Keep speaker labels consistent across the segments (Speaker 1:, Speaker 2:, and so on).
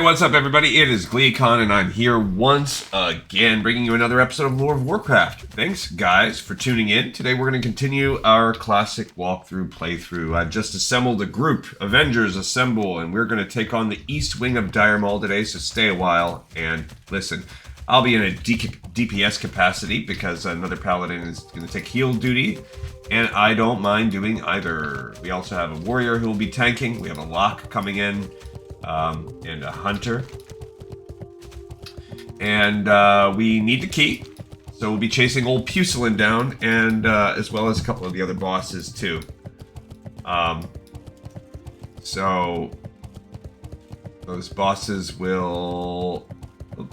Speaker 1: what's up, everybody? It is GleeCon, and I'm here once again, bringing you another episode of Lore of Warcraft. Thanks, guys, for tuning in. Today, we're going to continue our classic walkthrough playthrough. I've just assembled a group, Avengers Assemble, and we're going to take on the East Wing of Dire Maul today, so stay a while and listen. I'll be in a DPS capacity because another Paladin is going to take heal duty, and I don't mind doing either. We also have a Warrior who will be tanking. We have a Lock coming in. And a Hunter. And we need the key. So we'll be chasing old Pucelin down, and as well as a couple of the other bosses too. So those bosses will... Oh,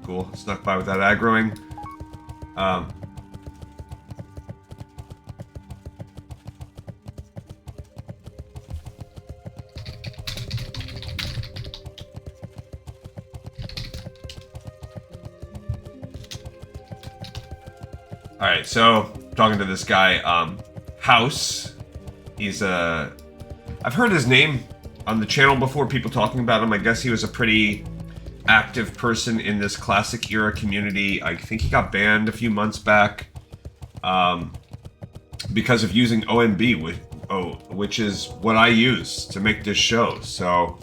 Speaker 1: cool, snuck by without aggroing. Alright, so, talking to this guy, House. He's I've heard his name on the channel before, people talking about him. I guess he was a pretty active person in this classic era community. I think he got banned a few months back, because of using OMB, which is what I use to make this show, so...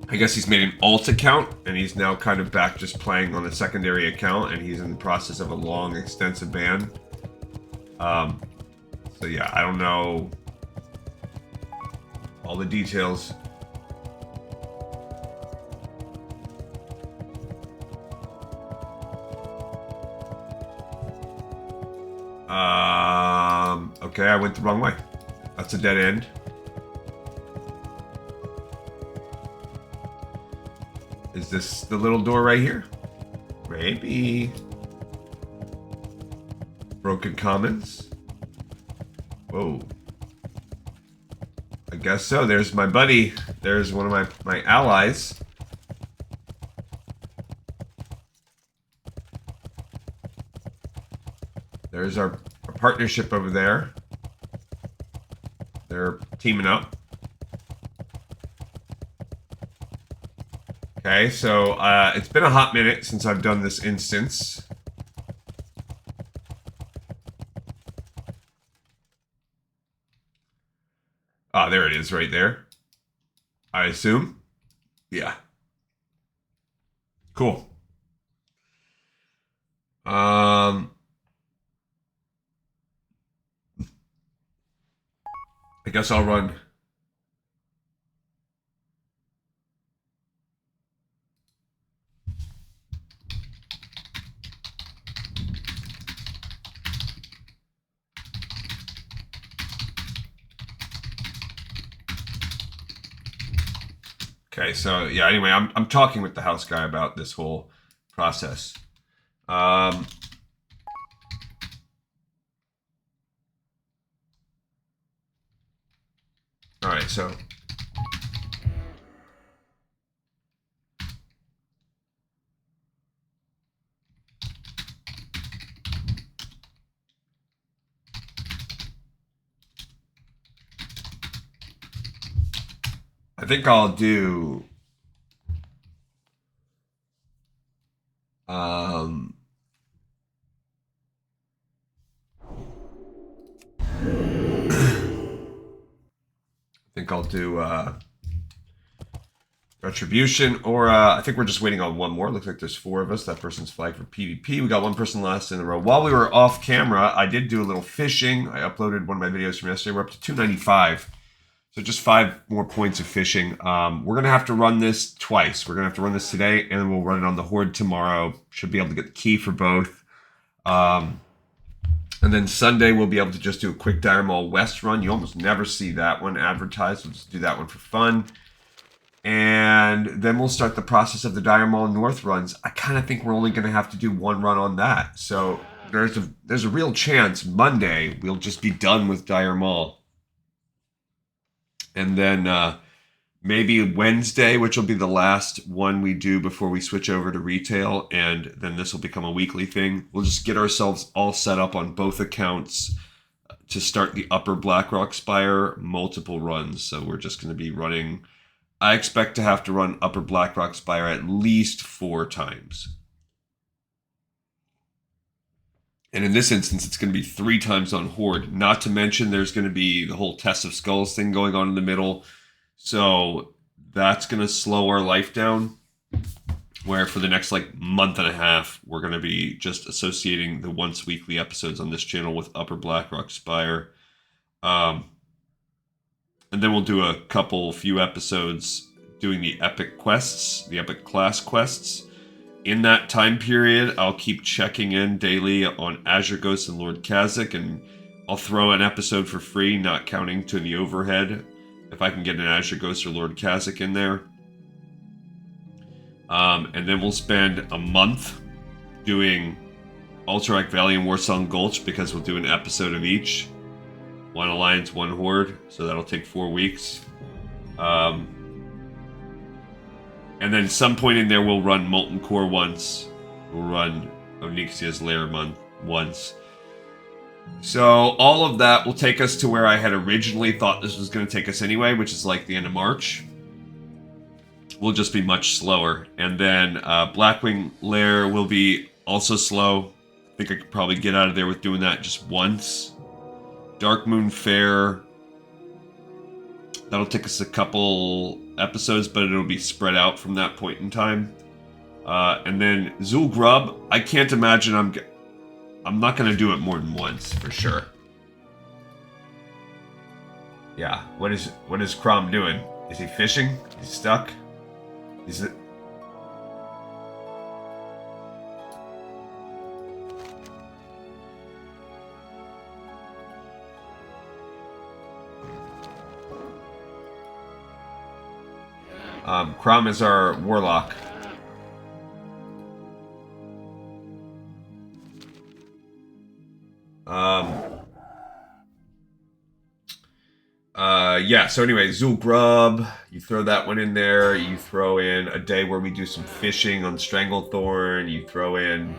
Speaker 1: I guess he's made an alt account, and he's now kind of back just playing on a secondary account, and he's in the process of a long, extensive ban. So yeah, I don't know all the details. Okay, I went the wrong way. That's a dead end. Is this the little door right here? Maybe. Broken Commons? Whoa. I guess so. There's my buddy. There's one of my allies. There's our partnership over there. They're teaming up. Okay, so it's been a hot minute since I've done this instance. Ah, there it is right there. I assume. Yeah. Cool. I guess I'll run... Okay, so yeah, anyway, I'm talking with the house guy about this whole process. Alright, so I think I'll do I think I'll do Retribution, or I think we're just waiting on one more. Looks like there's 4 of us. That person's flagged for PvP. We got one person last in a row. While we were off camera, I did do a little fishing. I uploaded one of my videos from yesterday. We're up to 295. So just 5 more points of fishing. We're going to have to run this twice. We're going to have to run this today, and then we'll run it on the Horde tomorrow. Should be able to get the key for both. And then Sunday, we'll be able to just do a quick Dire Maul West run. You almost never see that one advertised. We'll just do that one for fun. And then we'll start the process of the Dire Maul North runs. I kind of think we're only going to have to do 1 run on that. So there's a real chance Monday we'll just be done with Dire Maul. And then maybe Wednesday, which will be the last one we do before we switch over to retail, and then this will become a weekly thing. We'll just get ourselves all set up on both accounts to start the Upper Blackrock Spire multiple runs. So we're just going to be running I expect to have to run Upper Blackrock Spire at least 4 times. And in this instance, it's going to be 3 times on Horde. Not to mention there's going to be the whole Test of Skulls thing going on in the middle. So that's going to slow our life down. Where for the next month and a half, we're going to be just associating the once weekly episodes on this channel with Upper Blackrock Spire. And then we'll do a few episodes doing the epic quests, the epic class quests. In that time period, I'll keep checking in daily on Azure Ghost and Lord Kazakh, and I'll throw an episode for free, not counting to the overhead, if I can get an Azure Ghost or Lord Kazakh in there. And then we'll spend a month doing Alterac Valley and Warsong Gulch, because we'll do an episode of each. 1 Alliance, 1 Horde, so that'll take 4 weeks. And then some point in there, we'll run Molten Core once. We'll run Onyxia's Lair once. So all of that will take us to where I had originally thought this was going to take us anyway, which is the end of March. We'll just be much slower. And then Blackwing Lair will be also slow. I think I could probably get out of there with doing that just once. Dark Moon Fair, that'll take us a couple episodes, but it'll be spread out from that point in time. And then Zul Grub, I can't imagine I'm not going to do it more than once, for sure. Yeah, what is Crom doing? Is he fishing? He's stuck? Is it... Crom is our warlock. Yeah, so anyway, Zul Grub, you throw that one in there, you throw in a day where we do some fishing on Stranglethorn, you throw in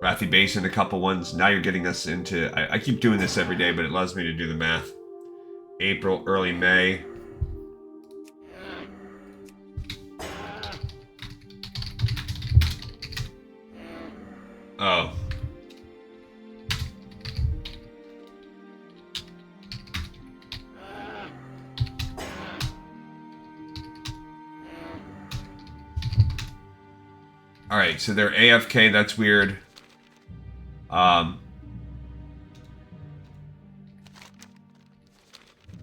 Speaker 1: Wrathy Basin, a couple ones. Now you're getting us into... I keep doing this every day, but it allows me to do the math. April, early May. Oh. Alright, so they're AFK, that's weird.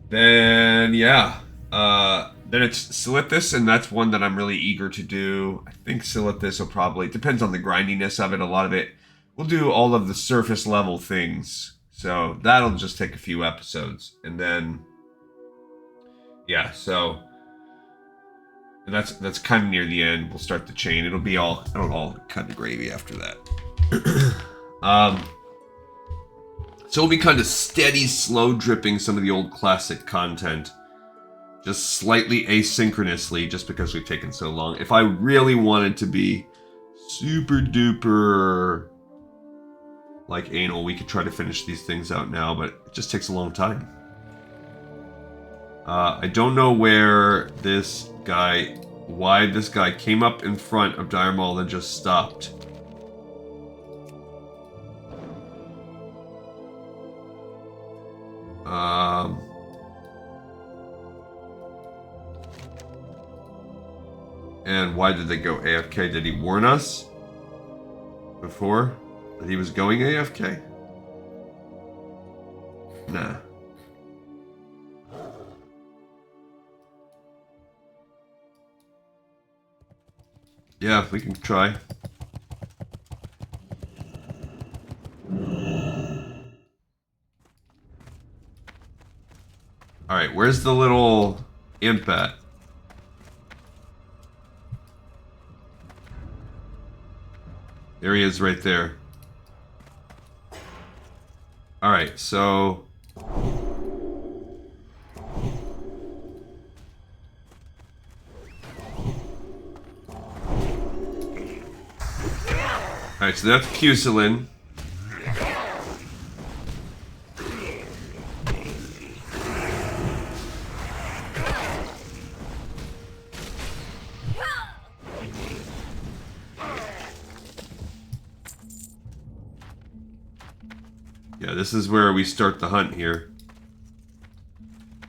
Speaker 1: Then, yeah. Then it's Silithus, and that's one that I'm really eager to do. I think Silithus will probably... Depends on the grindiness of it. A lot of it... We'll do all of the surface level things. So that'll just take a few episodes. And then... Yeah, so... And that's kind of near the end. We'll start the chain. It'll be all kind of gravy after that. So we'll be kind of steady, slow dripping some of the old classic content. Just slightly asynchronously, just because we've taken so long. If I really wanted to be super duper anal, we could try to finish these things out now, but it just takes a long time. I don't know why this guy came up in front of Dire Maul and just stopped. And why did they go AFK? Did he warn us before that he was going AFK? Nah. Yeah, we can try. Alright, where's the little imp at? There he is right there. Alright, so... Alright, so that's Pusilin. Yeah, this is where we start the hunt here.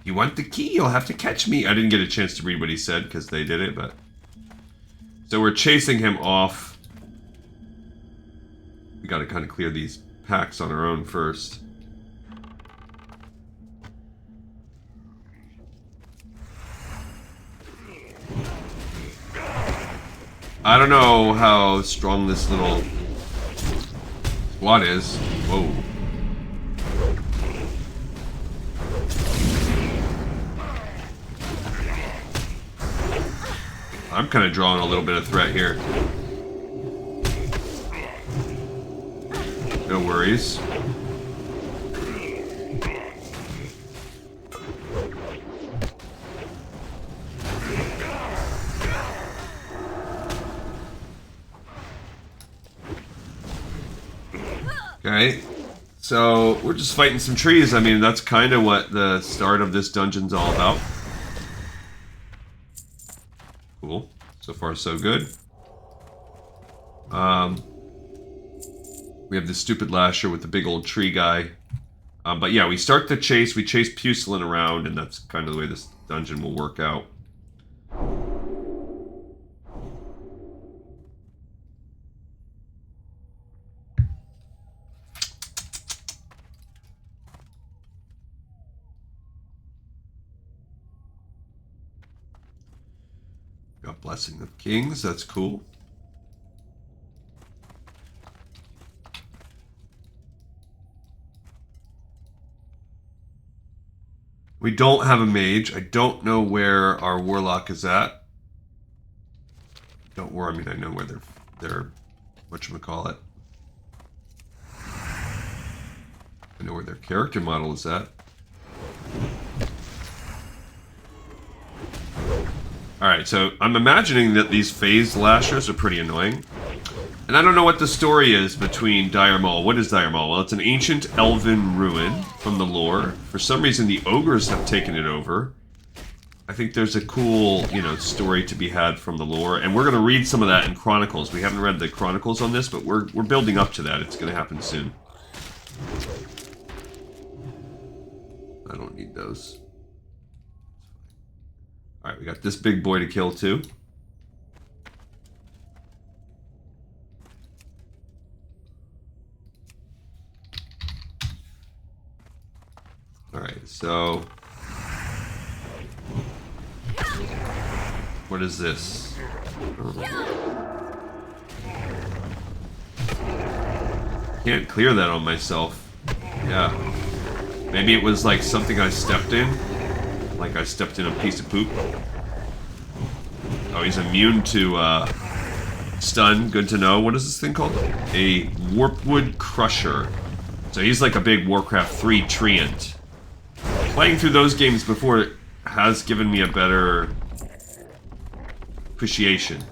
Speaker 1: You want the key? You'll have to catch me. I didn't get a chance to read what he said because they did it, but... So we're chasing him off. We gotta kind of clear these packs on our own first. I don't know how strong this little squad is. Whoa. I'm kind of drawing a little bit of threat here. No worries. Okay, so we're just fighting some trees. I mean, that's kind of what the start of this dungeon's all about. Cool. So far, so good. We have this stupid lasher with the big old tree guy. But yeah, we start the chase. We chase Pucelin around, and that's kind of the way this dungeon will work out. Got Blessing of Kings, that's cool. We don't have a mage. I don't know where our warlock is at. Don't worry, I mean, I know where they're whatchamacallit. I know where their character model is at. Alright, so I'm imagining that these phased lashers are pretty annoying. And I don't know what the story is between Dire Maul. What is Dire Maul? Well, it's an ancient elven ruin from the lore. For some reason, the ogres have taken it over. I think there's a cool, you know, story to be had from the lore. And we're going to read some of that in Chronicles. We haven't read the Chronicles on this, but we're building up to that. It's going to happen soon. I don't need those. Alright, we got this big boy to kill too. Alright, so... What is this? Can't clear that on myself. Yeah. Maybe it was like something I stepped in. Like I stepped in a piece of poop. Oh, he's immune to stun. Good to know. What is this thing called? A Warpwood Crusher. So he's like a big Warcraft 3 treant. Playing through those games before has given me a better appreciation.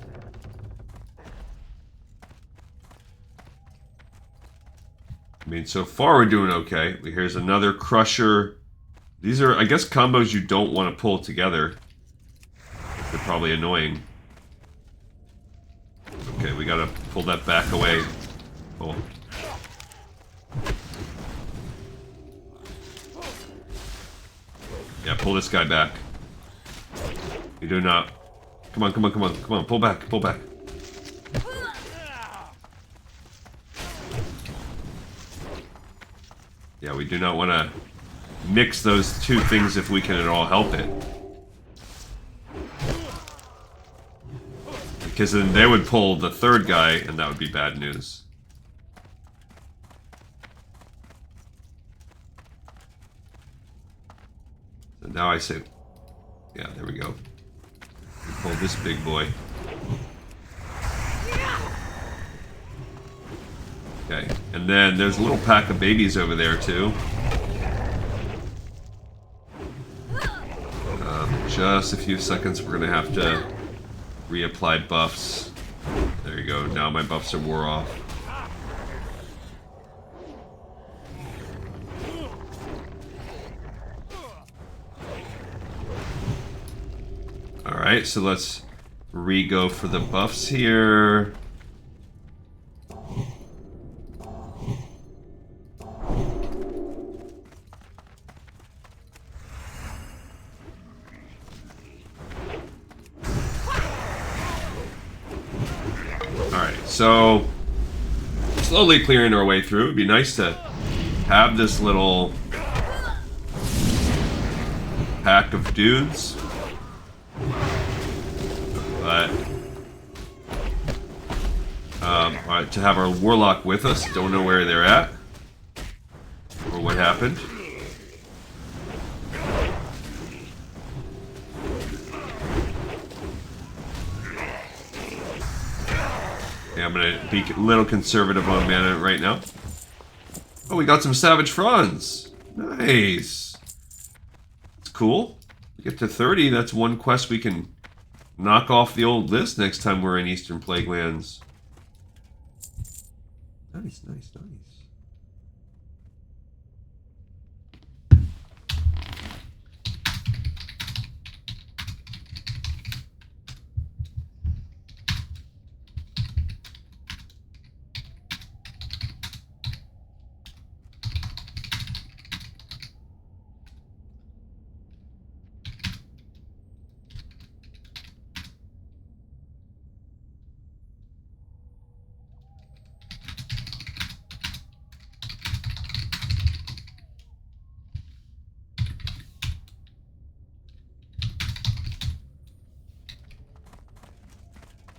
Speaker 1: I mean, so far we're doing okay. Here's another Crusher. These are, I guess, combos you don't want to pull together. They're probably annoying. Okay, we gotta pull that back away. Oh. Yeah, pull this guy back. You do not. Come on, come on, come on, come on. Pull back, pull back. Yeah, we do not want to mix those two things if we can at all help it. Because then they would pull the third guy, and that would be bad news. So now I say... Yeah, there we go. We pull this big boy. Okay, and then there's a little pack of babies over there, too. Just a few seconds, we're gonna have to reapply buffs. There you go, now my buffs are wore off. Alright, so let's re-go for the buffs here. So, slowly clearing our way through. It'd be nice to have this little pack of dudes. But, alright, to have our warlock with us. Don't know where they're at. Or what happened. Yeah, I'm gonna be a little conservative on mana right now. Oh, we got some Savage Fronds. Nice. It's cool. We get to 30, that's one quest we can knock off the old list next time we're in Eastern Plaguelands. Nice, nice, nice.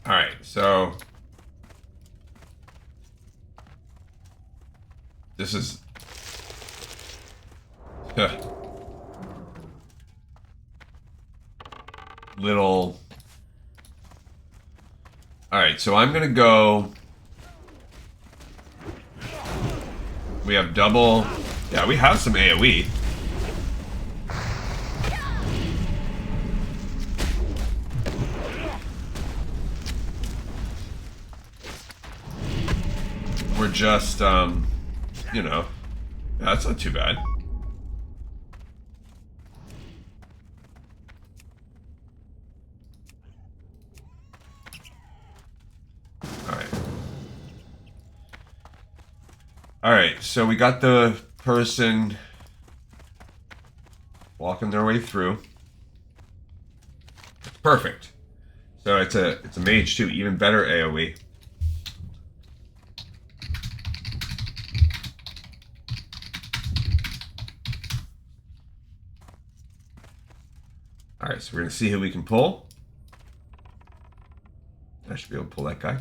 Speaker 1: Alright, so this is little. Alright, so I'm gonna go. We have double. Yeah, we have some AoE. We're just, you know, that's not too bad. Alright. Alright, so we got the person walking their way through. Perfect. So it's a mage too, even better AoE. Alright, so we're going to see who we can pull. I should be able to pull that guy.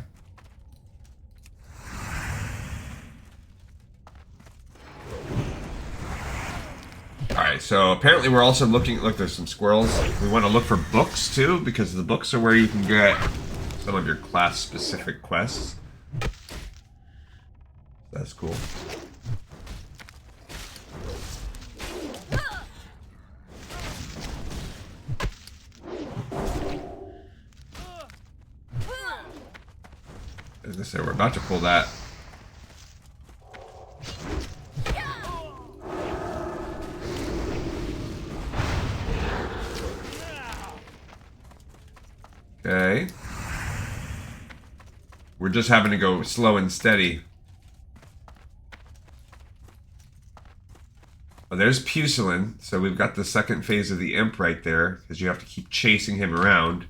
Speaker 1: Alright, so apparently we're also looking... Look, there's some squirrels. We want to look for books, too, because the books are where you can get some of your class-specific quests. That's cool. As I say, we're about to pull that. Okay. We're just having to go slow and steady. Oh, there's Pucelin. So we've got the second phase of the Imp right there, because you have to keep chasing him around.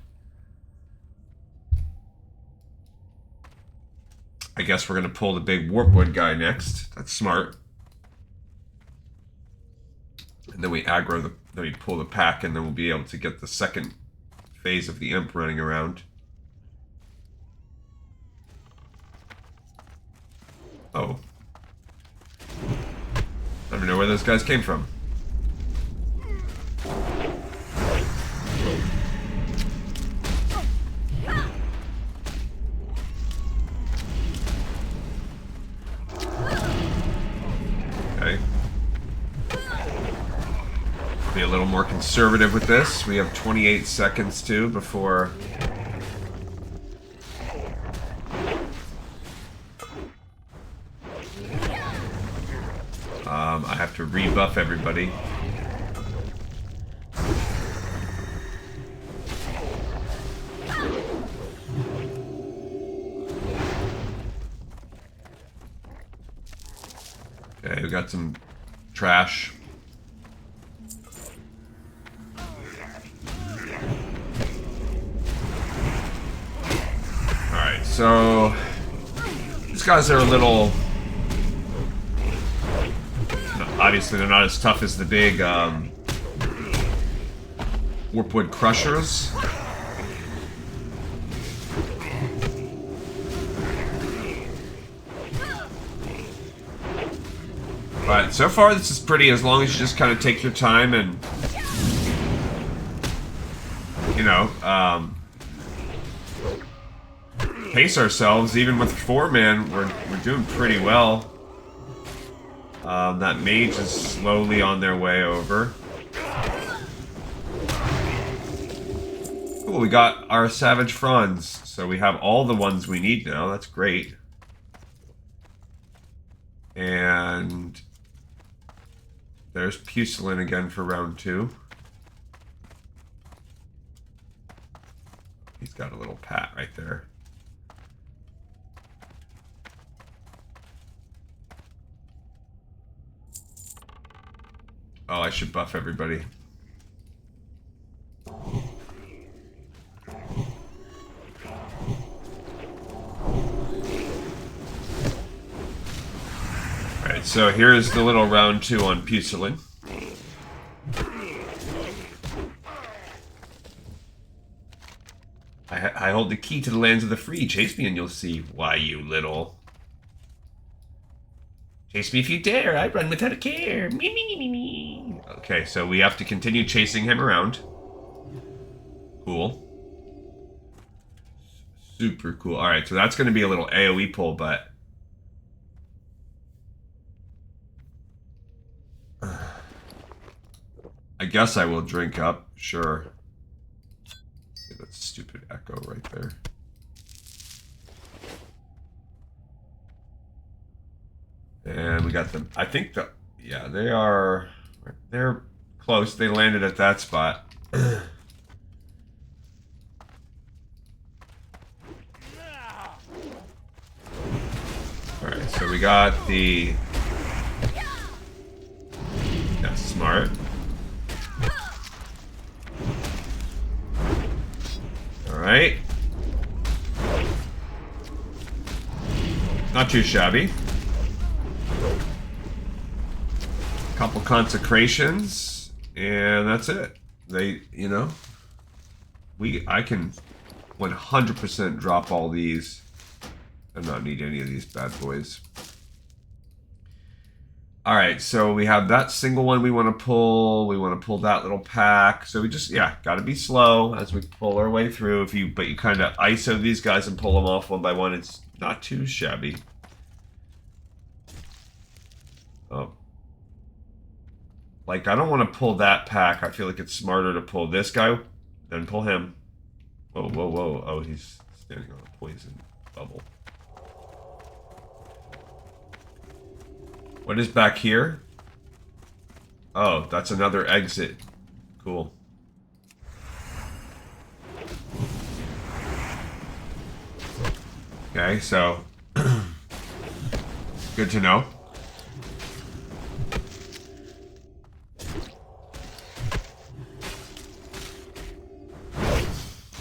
Speaker 1: I guess we're going to pull the big Warpwood guy next. That's smart. And then we aggro the... Then we pull the pack, and then we'll be able to get the second phase of the Imp running around. Oh. I don't know where those guys came from. Okay. Be a little more conservative with this. We have 28 seconds too before... I have to rebuff everybody. Okay, we got some trash. Alright, so guys are a little... Obviously, they're not as tough as the big Warpwood Crushers. But so far, this is pretty, as long as you just kind of take your time and, you know, pace ourselves. Even with 4-man, we're doing pretty well. That mage is slowly on their way over. Cool, we got our Savage Franz, so we have all the ones we need now. That's great. And there's Pucelin again for round 2. He's got a little pat right there. Oh, I should buff everybody. Alright, so here's the little round 2 on Pucelin. I hold the key to the lands of the free. Chase me and you'll see why, you little. Chase me if you dare. I run without a care. Me, me, me, me, me. Okay, so we have to continue chasing him around. Cool. Super cool. Alright, so that's going to be a little AoE pull, but... I guess I will drink up. Sure. See that stupid echo right there. And we got them. I think the... Yeah, they are... They're close. They landed at that spot. Alright, so we got the... That's smart. Alright. Not too shabby. Couple consecrations, and that's it. They, you know, I can 100% drop all these and not need any of these bad boys. All right, so we have that single one we want to pull. We want to pull that little pack. So we just, yeah, got to be slow as we pull our way through. But you kind of ISO these guys and pull them off one by one. It's not too shabby. Oh. Like, I don't want to pull that pack. I feel like it's smarter to pull this guy, then pull him. Whoa, whoa, whoa. Oh, he's standing on a poison bubble. What is back here? Oh, that's another exit. Cool. Okay, so... good to know.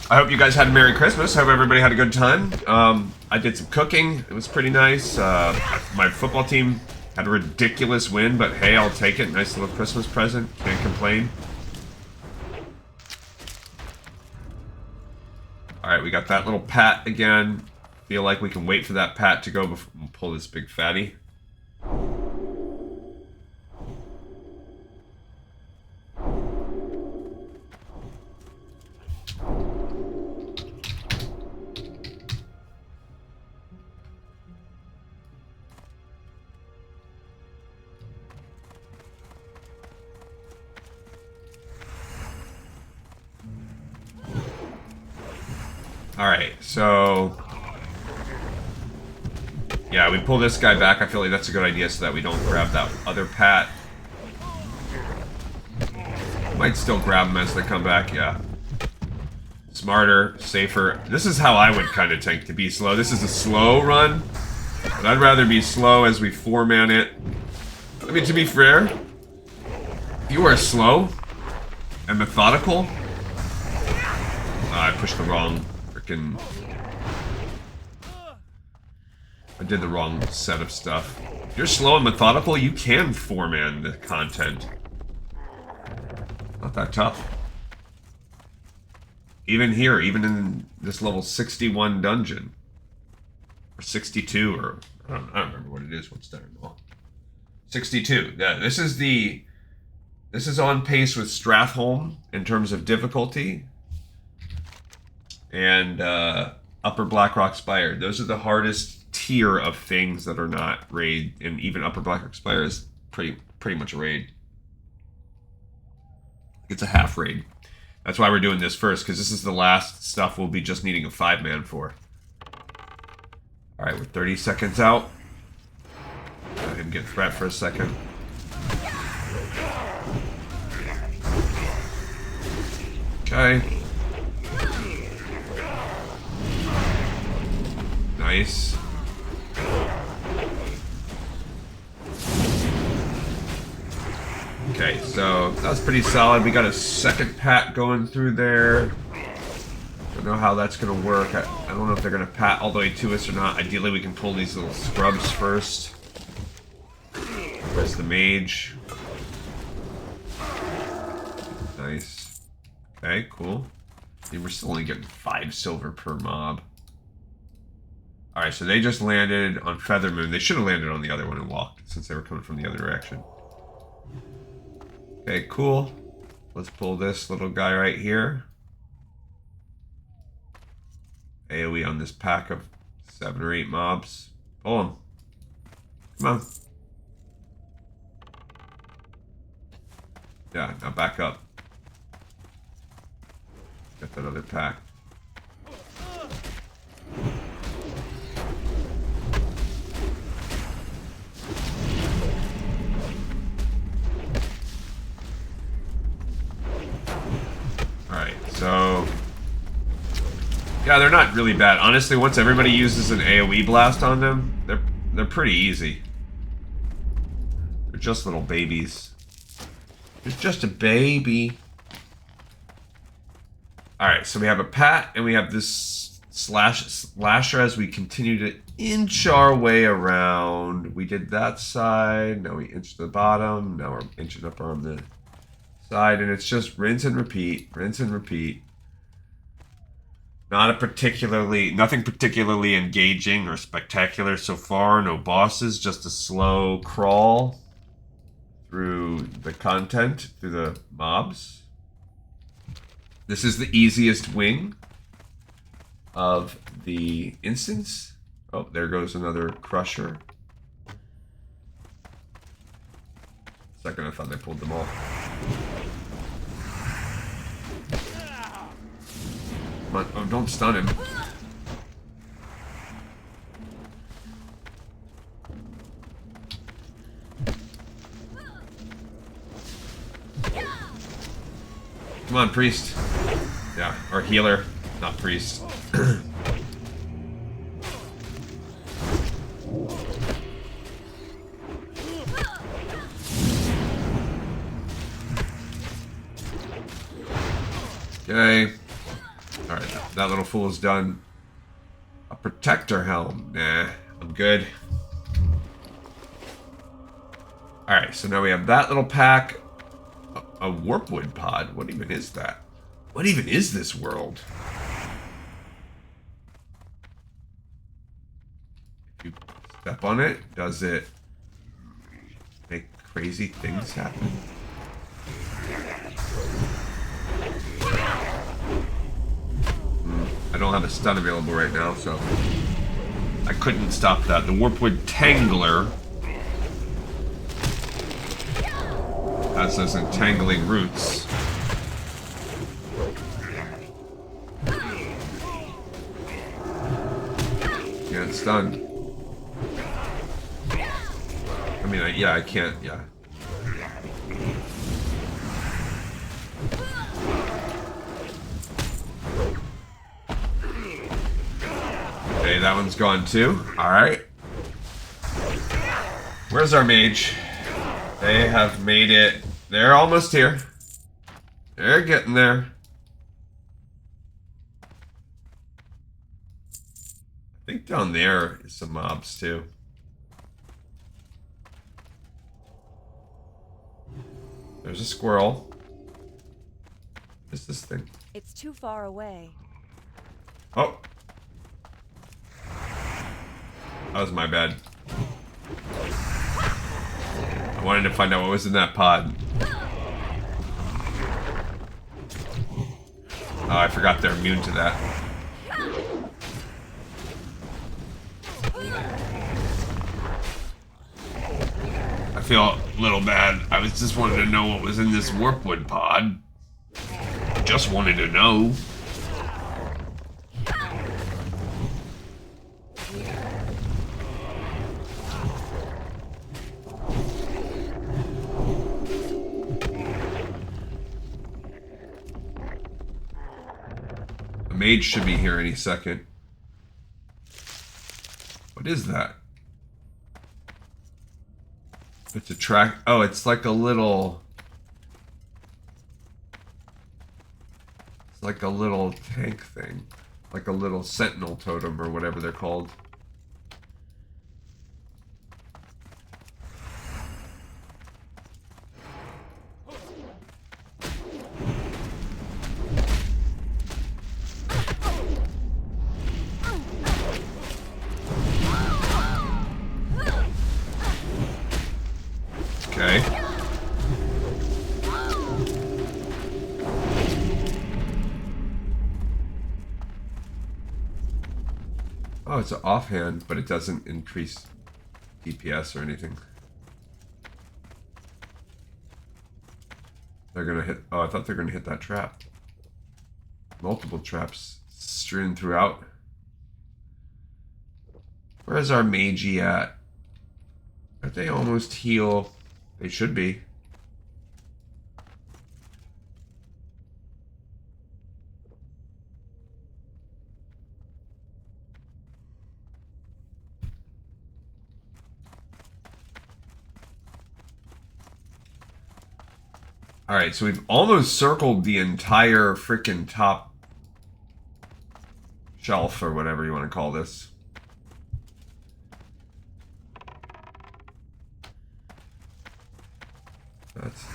Speaker 1: I hope you guys had a Merry Christmas. Hope everybody had a good time. I did some cooking. It was pretty nice. My football team had a ridiculous win, but hey, I'll take it. Nice little Christmas present. Can't complain. Alright, we got that little pat again. Feel like we can wait for that pat to go before we pull this big fatty. Alright, so... yeah, we pull this guy back. I feel like that's a good idea so that we don't grab that other pat. Might still grab them as they come back, yeah. Smarter, safer. This is how I would kind of tank, to be slow. This is a slow run, but I'd rather be slow as we 4-man it. I mean, to be fair, if you are slow and methodical... I pushed the wrong... freaking... I did the wrong set of stuff. If you're slow and methodical, you can 4-man the content. Not that tough. Even here, even in this level 61 dungeon. Or 62, or... I don't remember what it is. What's there now? 62. Yeah, this is on pace with Stratholme in terms of difficulty. And Upper Blackrock Spire. Those are the hardest tier of things that are not raid, and even Upper Blackrock Spire is pretty much a raid. It's a half raid. That's why we're doing this first, because this is the last stuff we'll be just needing a 5-man for. Alright, we're 30 seconds out. Go ahead and get threat for a second. Okay. Nice. Okay, so that's pretty solid. We got a second pat going through there. Don't know how that's going to work. I don't know if they're going to pat all the way to us or not. Ideally, we can pull these little scrubs first. Where's the mage? Nice. Okay, cool. We're still only getting 5 silver per mob. Alright, so they just landed on Feathermoon. They should have landed on the other one and walked, since they were coming from the other direction. Okay, cool. Let's pull this little guy right here. AoE on this pack of 7 or 8 mobs. Pull him. Come on. Yeah, now back up. Get that other pack. Alright, so... yeah, they're not really bad. Honestly, once everybody uses an AoE blast on them, they're pretty easy. They're just little babies. It's just a baby. Alright, so we have a pat, and we have this slasher as we continue to inch our way around. We did that side, now we inched the bottom, now we're inching up on the side, and it's just rinse and repeat, rinse and repeat. Nothing particularly engaging or spectacular so far. No bosses, just a slow crawl through the content, through the mobs. This is the easiest wing of the instance. Oh, there goes another crusher. Second, I thought they pulled them off. Come on. Oh, don't stun him. Come on, priest. Yeah, or healer, not priest. Okay. Alright, that little fool is done. A protector helm. Nah, I'm good. Alright, so now we have that little pack. A warpwood pod? What even is that? What even is this world? If you step on it, does it make crazy things happen? I don't have a stun available right now, so I couldn't stop that. The warpwood tangler has those entangling roots. Yeah, it's done. I mean, yeah, I can't, yeah. Okay, that one's gone too. Alright. Where's our mage? They have made it. They're almost here. They're getting there. I think down there is some mobs too. There's a squirrel. What is this thing?
Speaker 2: It's too far away.
Speaker 1: Oh. That was my bad. I wanted to find out what was in that pod. Oh, I forgot they're immune to that. I feel a little bad. I was just wanting to know what was in this warpwood pod. Just wanted to know. The mage should be here any second. What is that? It's a track. Oh, it's like a little. It's like a little tank thing. Like a little sentinel totem or whatever they're called. Okay. Oh, it's an offhand, but it doesn't increase DPS or anything. They're gonna hit. Oh, I thought they were gonna hit that trap. Multiple traps strewn throughout. Where's our magey at? Are they almost heal? They should be. Alright, so we've almost circled the entire freaking top shelf, or whatever you want to call this. That's...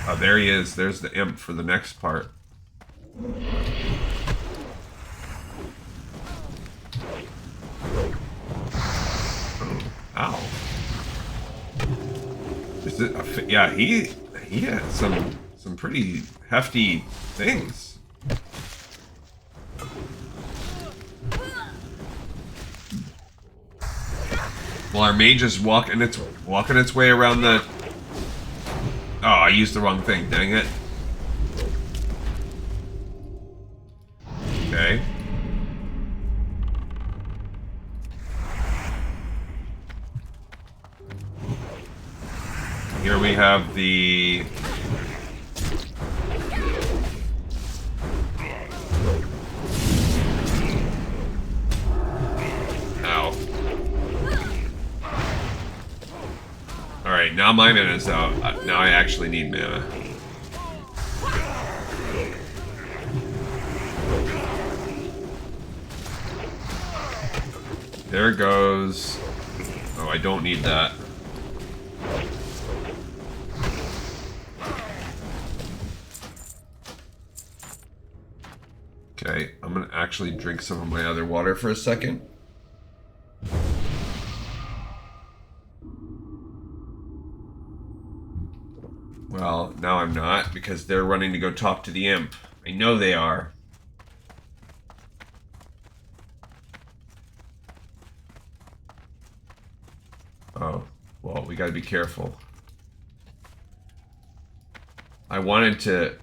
Speaker 1: Oh, there he is. There's the imp for the next part. Oh, ow. Is it a... Yeah, he had some pretty hefty things. Well, our mage is walking its way around the... Oh, I used the wrong thing, dang it. Okay. Here we have the... Ow. Alright, now my mana's out. Now I actually need mana. There it goes. Oh, I don't need that. Okay, I'm gonna actually drink some of my other water for a second. Well, now I'm not, because they're running to go talk to the imp. I know they are. Oh, well, we gotta be careful. I wanted to...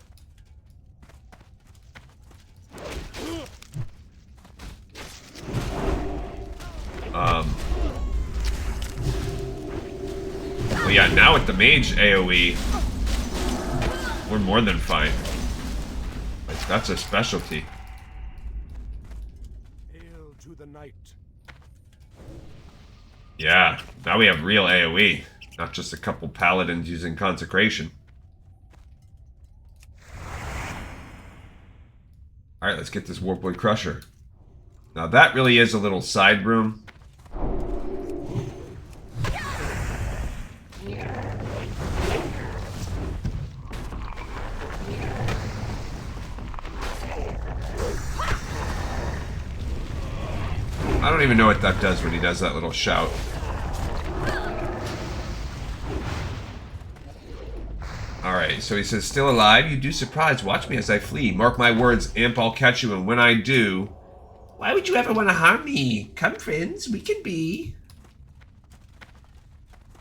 Speaker 1: Well, yeah, now with the mage AoE, we're more than fine. Like, that's a specialty.
Speaker 3: Hail to the night.
Speaker 1: Yeah, now we have real AoE, not just a couple paladins using consecration. Alright, let's get this Warpwood Crusher. Now that really is a little side room. I don't even know what that does when he does that little shout. Alright, so he says, still alive? You do surprise. Watch me as I flee. Mark my words, imp, I'll catch you, and when I do... Why would you ever want to harm me? Come, friends, we can be.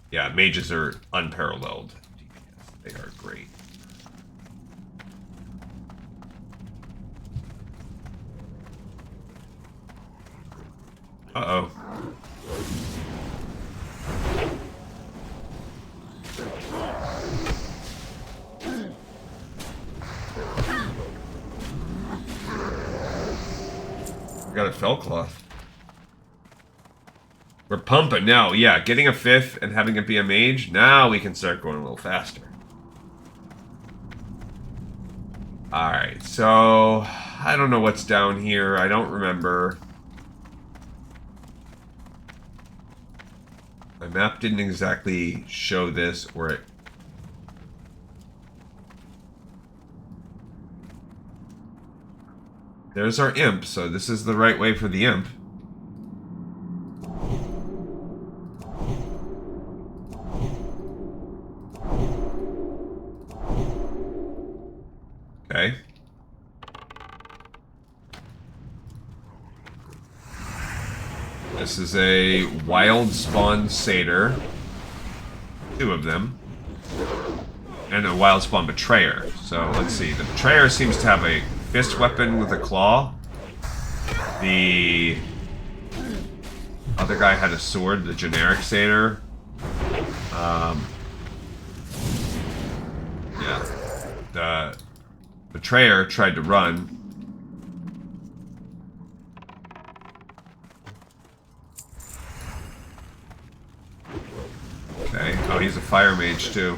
Speaker 1: Yeah, mages are unparalleled. They are great. Uh-oh. Got a fell cloth. We're pumping now. Yeah, getting a 5th and having it be a mage. Now we can start going a little faster. Alright, so... I don't know what's down here. I don't remember. My map didn't exactly show this, or it... There's our imp, so this is the right way for the imp. Okay. This is a wild spawn satyr. 2 of them. And a wild spawn betrayer. So let's see. The betrayer seems to have a fist weapon with a claw. The other guy had a sword, the generic satyr. Yeah. The betrayer tried to run. Okay. Oh, he's a fire mage too.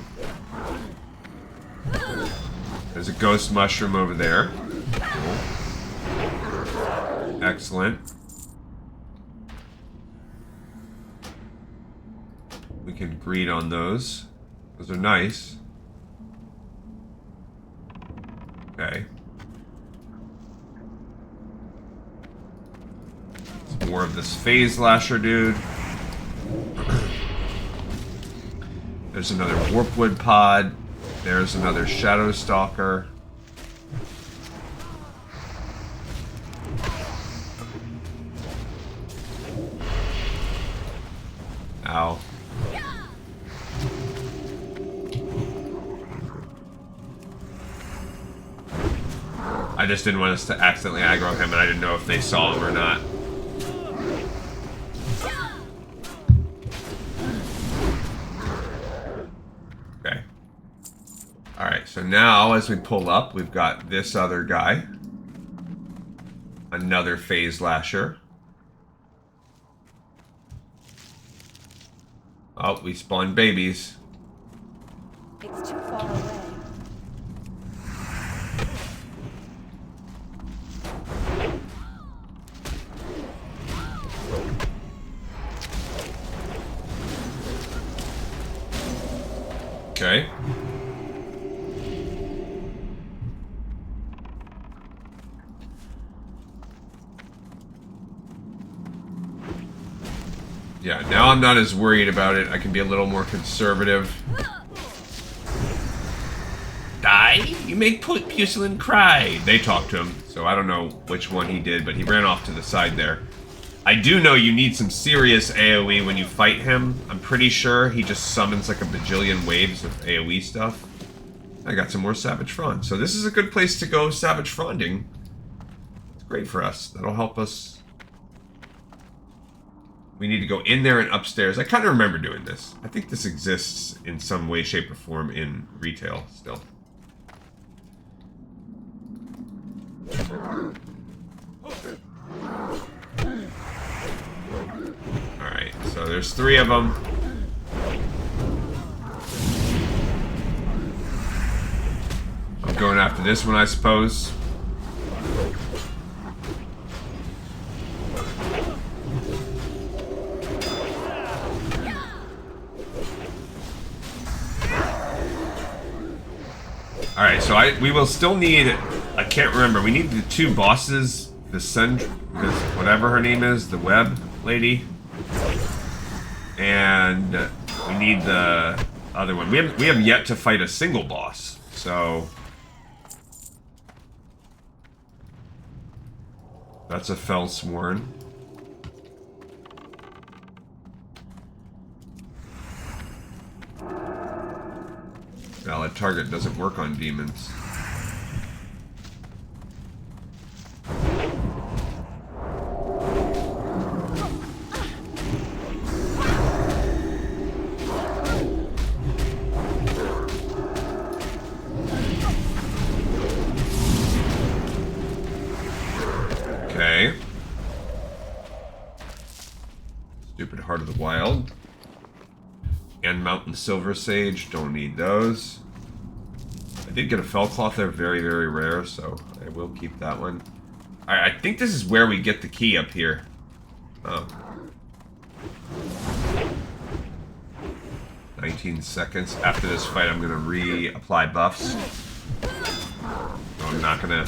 Speaker 1: There's a ghost mushroom over there. Cool. Excellent. We can greed on those. Those are nice. Okay. Some more of this phase lasher dude. There's another warpwood pod. There's another shadow stalker. Ow. I just didn't want us to accidentally aggro him, and I didn't know if they saw him or not. Okay. Alright, so now as we pull up, we've got this other guy. Another phase lasher. Oh, we spawned babies.
Speaker 2: It's too far away.
Speaker 1: Okay. Yeah, now I'm not as worried about it. I can be a little more conservative. Die? You make Pusillan cry. They talked to him, so I don't know which one he did, but he ran off to the side there. I do know you need some serious AoE when you fight him. I'm pretty sure he just summons like a bajillion waves of AoE stuff. I got some more Savage Frond. So this is a good place to go Savage Fronding. It's great for us. That'll help us. We need to go in there and upstairs. I kind of remember doing this. I think this exists in some way, shape, or form in retail still. Alright, so there's 3 of them. I'm going after this one, I suppose. Alright, so we will still need... I can't remember. We need the 2 bosses. Whatever her name is. The web lady. And we need the other one. We have yet to fight a single boss. So... That's a Fellsworn. Valid target doesn't work on demons. Okay. Stupid Heart of the Wild. And Mountain Silver Sage, don't need those. I did get a Fellcloth, they're very, very rare, so I will keep that one. Alright, I think this is where we get the key up here. Oh. 19 seconds. After this fight, I'm gonna reapply buffs. So I'm not gonna...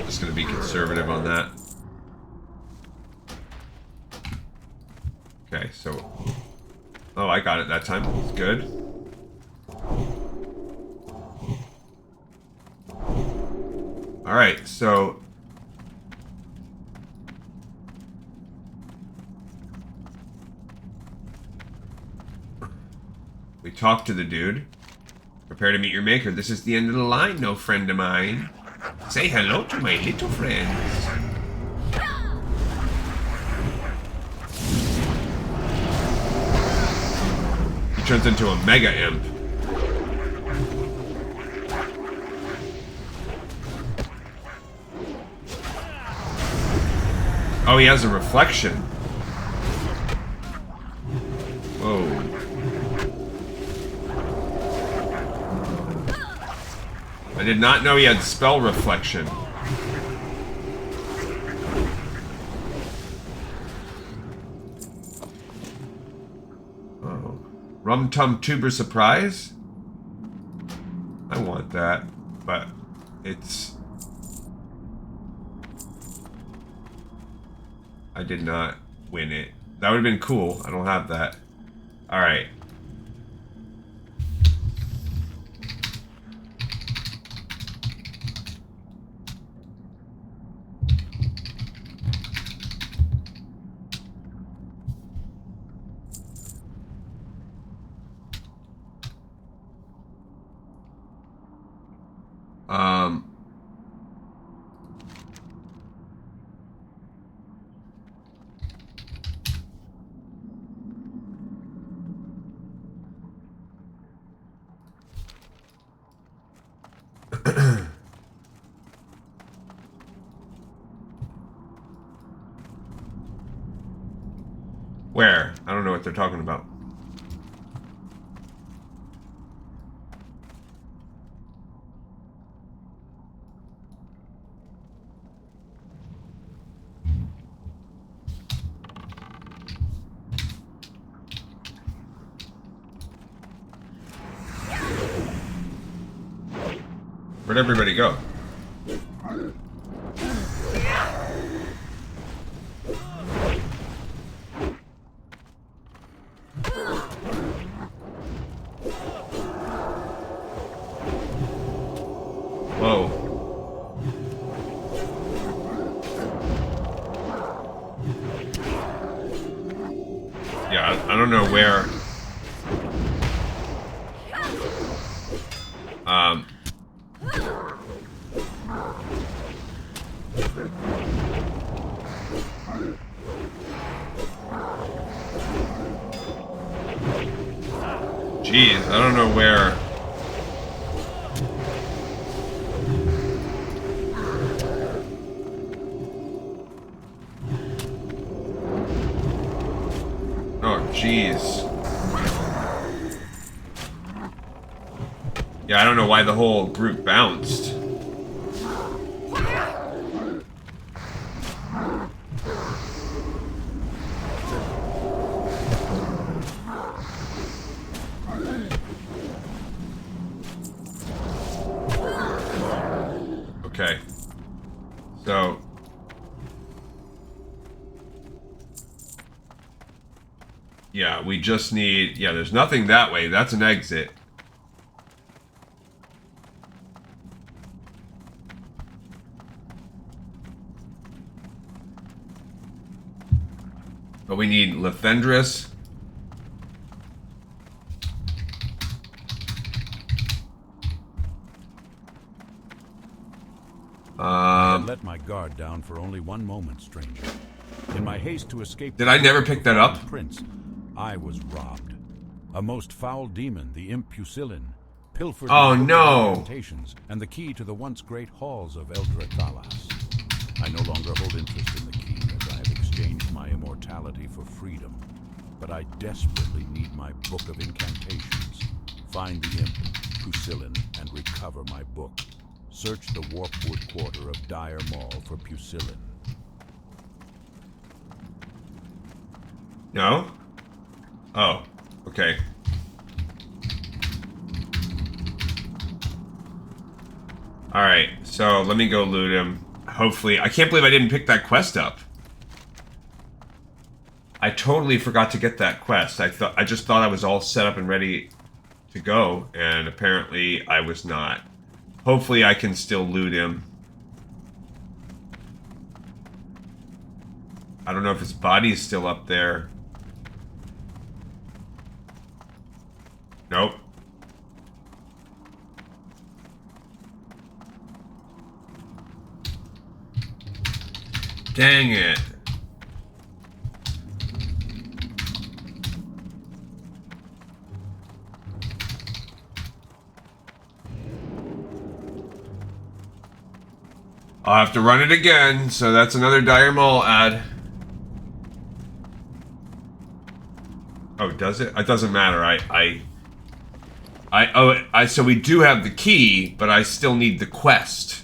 Speaker 1: Just gonna be conservative on that. Okay, so... Oh, I got it that time. It's good. Alright, so... We talked to the dude. Prepare to meet your maker. This is the end of the line, no friend of mine. Say hello to my little friends. He turns into a mega imp. Oh, he has a reflection. Whoa. I did not know he had spell reflection. Oh. Rum Tum Tuber Surprise? I want that, but it's... I did not win it. That would have been cool. I don't have that. Alright. Where? I don't know what they're talking about. Where'd everybody go? Whoa. Yeah, I don't know where. Jeez, I don't know where. Oh, jeez. Yeah, I don't know why the whole group bounced. So... yeah, we just need... yeah, there's nothing that way. That's an exit. But we need Lethendris.
Speaker 3: I had let my guard down for only one moment, stranger. In my haste to escape...
Speaker 1: did I never pick that up?
Speaker 3: Prince, I was robbed. A most foul demon, the imp Pusillin, pilfered
Speaker 1: Oh,
Speaker 3: my
Speaker 1: no.
Speaker 3: incantations and the key to the once great halls of Eldra Talas. I no longer hold interest in the key, as I have exchanged my immortality for freedom. But I desperately need my book of incantations. Find the imp, Pusillin, and recover my book. Search the Warpwood quarter of Dire Maul for Pusillin.
Speaker 1: No? Oh, okay. Alright, so let me go loot him. Hopefully, I can't believe I didn't pick that quest up. I totally forgot to get that quest. I just thought I was all set up and ready to go, and apparently I was not. Hopefully I can still loot him. I don't know if his body's still up there. Nope. Dang it. I'll have to run it again, so that's another Dire Maul ad. Oh, does it? It doesn't matter. So we do have the key, but I still need the quest.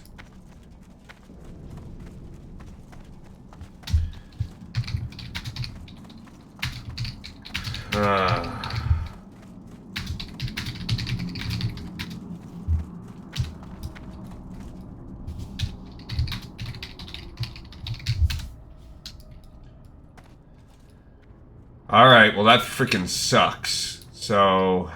Speaker 1: Alright, well that freaking sucks. So...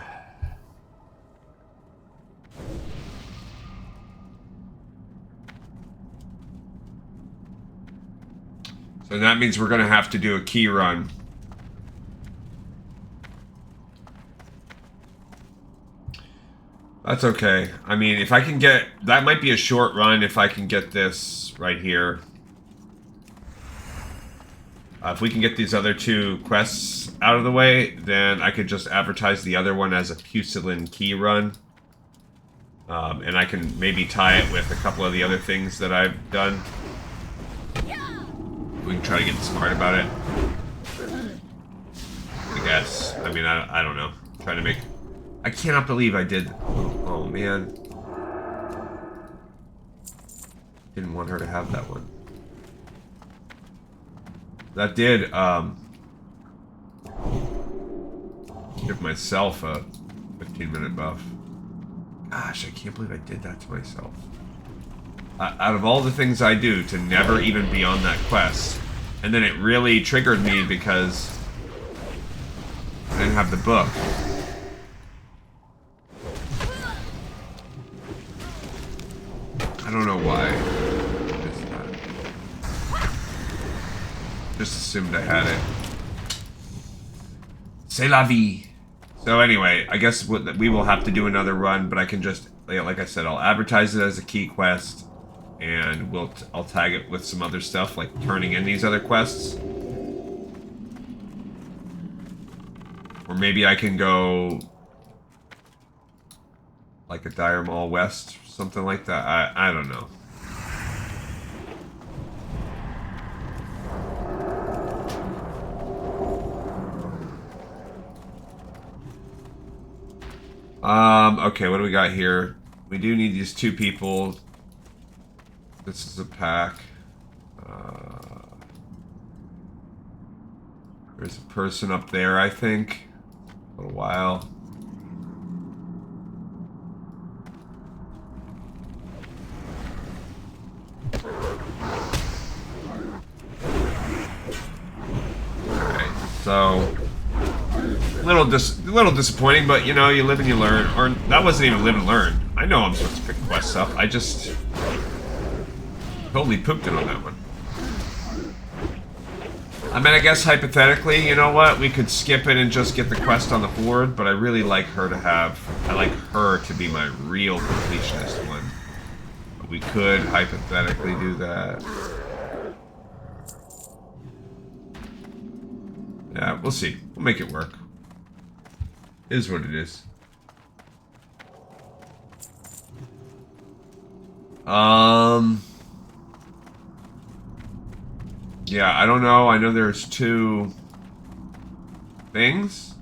Speaker 1: so that means we're gonna have to do a key run. That's okay. I mean, if I can get... that might be a short run if I can get this right here. If we can get these other two quests out of the way, then I could just advertise the other one as a Pusillin key run. And I can maybe tie it with a couple of the other things that I've done. We can try to get smart about it. I guess. I mean, I don't know. Trying to make... I cannot believe I did... oh, man. Didn't want her to have that one. That did, give myself a 15-minute buff. Gosh, I can't believe I did that to myself. Out of all the things I do to never even be on that quest, and then it really triggered me because I didn't have the book. I don't know why. Just assumed I had it. C'est la vie. So anyway, I guess we will have to do another run, but I can just, like I said, I'll advertise it as a key quest, and I'll tag it with some other stuff, like turning in these other quests. Or maybe I can go like a Dire Maul West, something like that. I don't know. Okay, what do we got here? We do need these two people. This is a pack. There's a person up there, I think. A little while. So, little disappointing, but you know, you live and you learn. Or that wasn't even live and learn. I know I'm supposed to pick quests up. I just totally pooped it on that one. I mean, I guess hypothetically, you know what? We could skip it and just get the quest on the board, but I really like her to have... I like her to be my real completionist one. But we could hypothetically do that. Yeah, we'll see. We'll make it work. It is what it is. Yeah, I don't know. I know there's 2 things.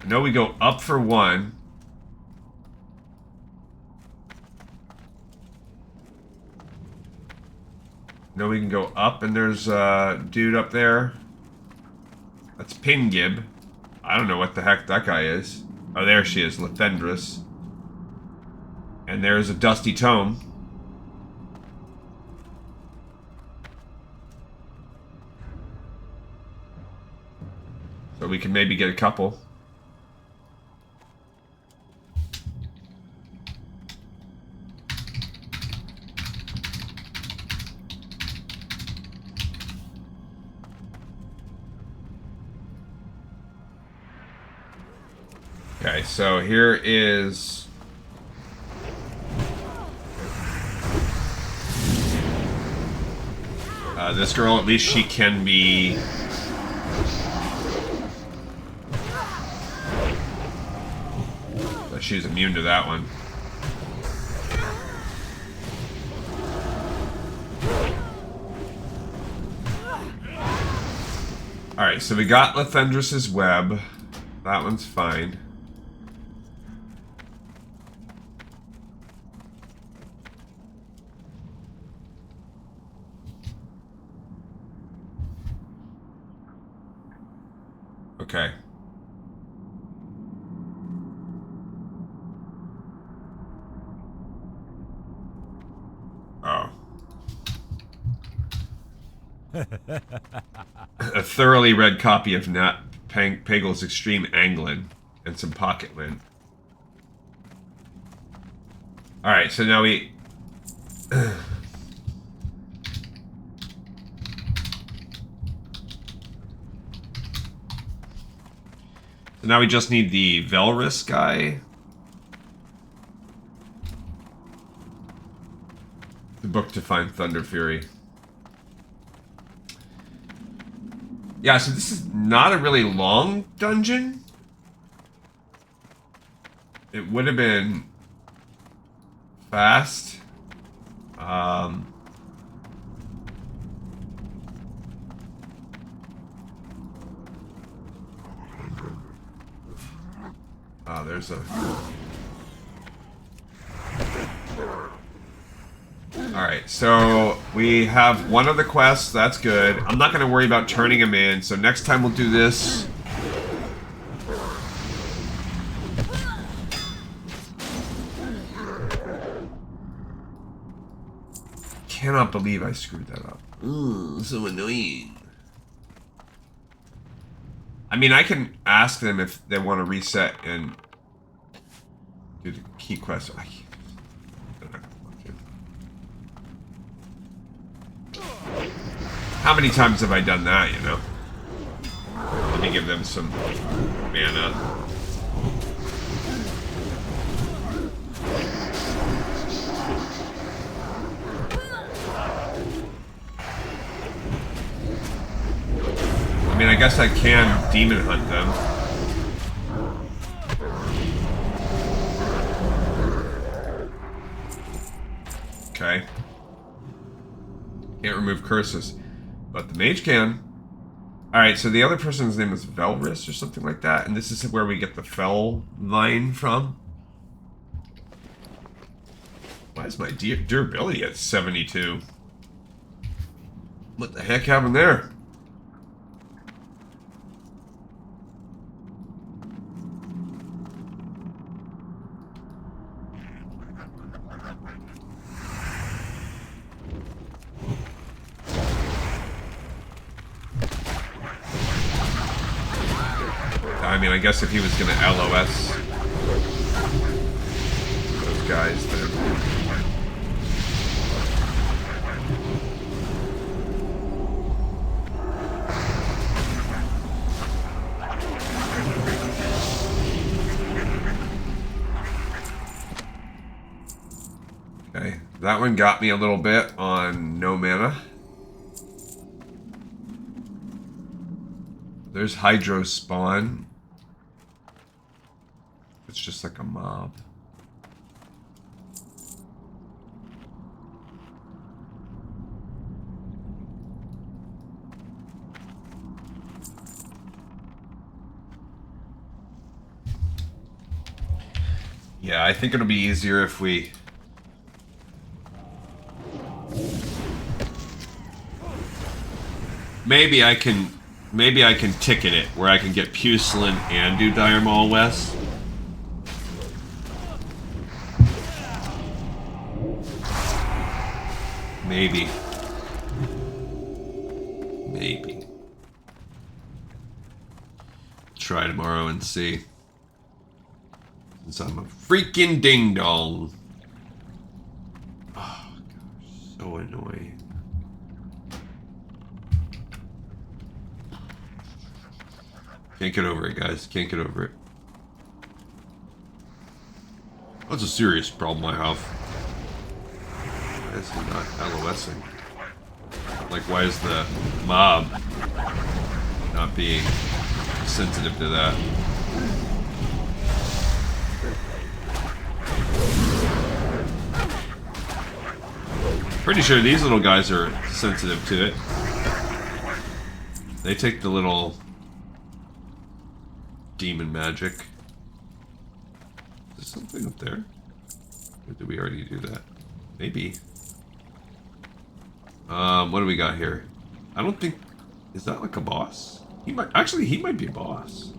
Speaker 1: I know we go up for 1. I know we can go up, and there's a dude up there. That's Pingib. I don't know what the heck that guy is. Oh, there she is, Lethendris. And there's a Dusty Tome. So we can maybe get a couple. Okay, so here is... this girl, at least she can be... She's immune to that one. Alright, so we got Lethendris' web. That one's fine. Okay. Oh. A thoroughly read copy of Nat Pagel's Extreme Anglin and some pocket lint. Alright, so now we... So now we just need the Velris guy. The book to find Thunder Fury. Yeah, so this is not a really long dungeon. It would have been fast. There's a... Alright, so we have one of the quests, that's good. I'm not going to worry about turning him in, so next time we'll do this. Cannot believe I screwed that up. Ooh, so annoying. I mean, I can ask them if they want to reset and do the key quest. I don't want to. How many times have I done that, you know? Let me give them some mana. I mean, I guess I can demon hunt them. Okay. Can't remove curses. But the mage can. Alright, so the other person's name is Velris or something like that. And this is where we get the Fel line from. Why is my durability at 72? What the heck happened there? mean, I guess if he was gonna LOS those guys, then... Okay, that one got me a little bit on no mana. There's Hydro spawn. It's just like a mob. Yeah, I think it'll be easier if we... Maybe I can ticket it where I can get Pucelin and do Dire Maul West. Maybe. Try tomorrow and see. Since I'm a freaking ding dong. Oh gosh, so annoying. Can't get over it, guys. Can't get over it. That's a serious problem I have. Why is he not LOSing? Like, why is the mob not being sensitive to that? Pretty sure these little guys are sensitive to it. They take the little demon magic. Is there something up there? Or did we already do that? Maybe. What do we got here? I don't think... Is that like a boss? He might... Actually, he might be a boss.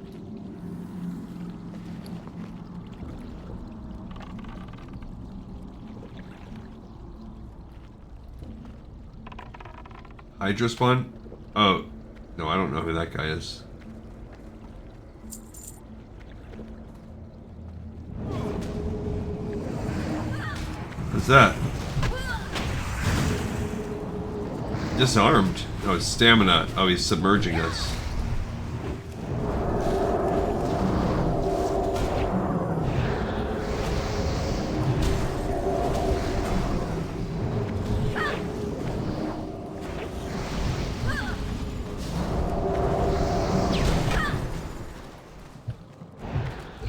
Speaker 1: Hydro spawn? Oh. No, I don't know who that guy is. What's that? Disarmed. Oh, it's stamina. Oh, he's submerging us.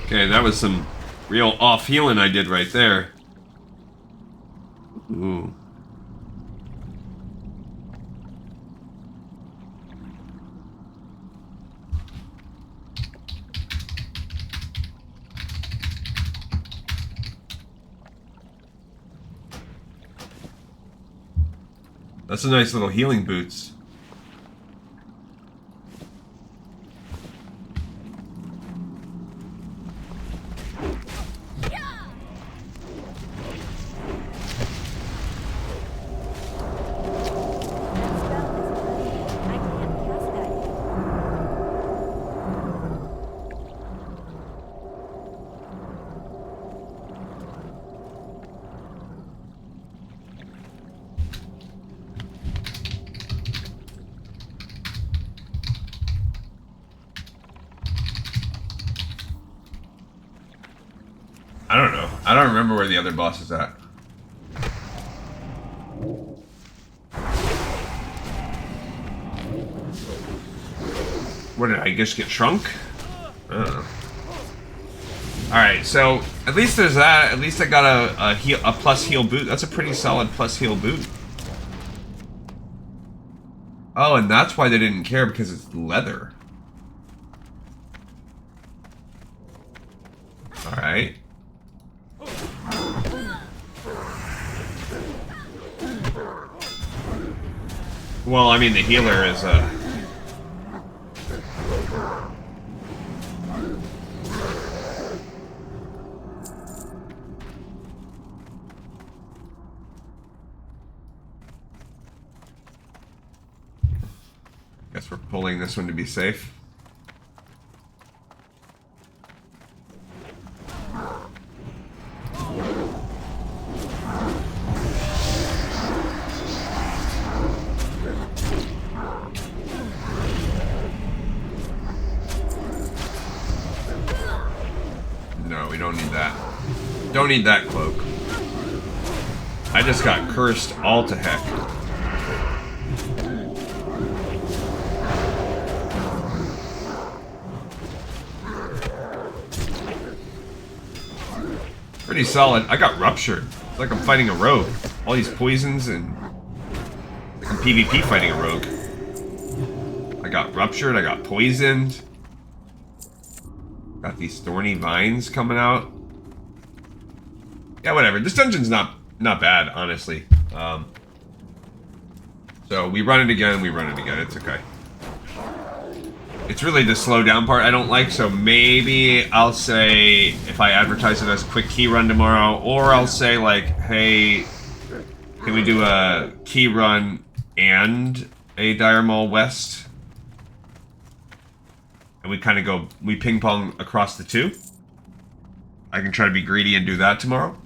Speaker 1: Okay, that was some real off healing I did right there. Ooh. That's a nice little healing boots. I don't know. I don't remember where the other boss is at. What did I just get shrunk? I don't know. Alright, so at least there's that. At least I got a plus heal boot. That's a pretty solid plus heal boot. Oh, and that's why they didn't care, because it's leather. Alright. Well, I mean, the healer is guess we're pulling this one to be safe. need that cloak. I just got cursed all to heck. Pretty solid. I got ruptured. It's like I'm fighting a rogue. All these poisons and like I'm PvP fighting a rogue. I got ruptured. I got poisoned. Got these thorny vines coming out. Yeah, whatever. This dungeon's not bad, honestly. So we run it again. It's okay. It's really the slow down part I don't like, so maybe I'll say if I advertise it as a quick key run tomorrow, or I'll say like, hey, can we do a key run and a Dire Maul West? And we kind of we ping pong across the two. I can try to be greedy and do that tomorrow.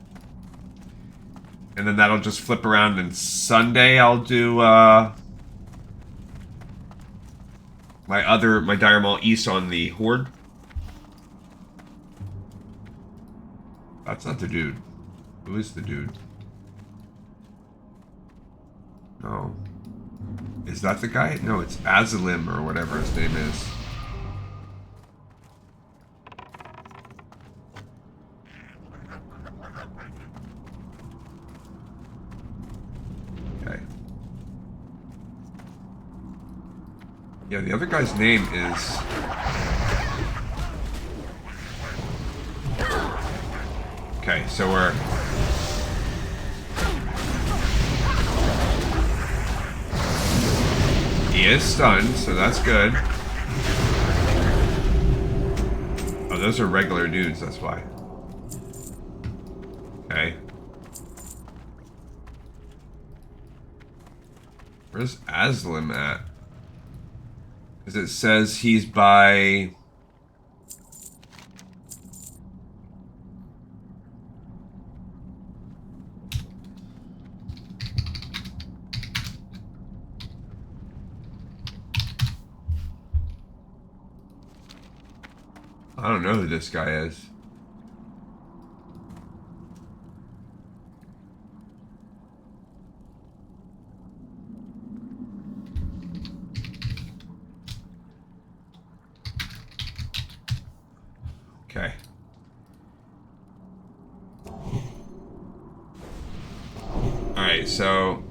Speaker 1: And then that'll just flip around, and Sunday I'll do my Dire Maul East on the Horde. That's not the dude. Who is the dude? No. Is that the guy? No, it's Azalim or whatever his name is. Okay. Yeah, the other guy's name is... Okay, so we're... He is stunned, so that's good. Oh, those are regular dudes, that's why. Okay. Where's Aslam at? Because it says he's by... I don't know who this guy is. Okay. Alright, so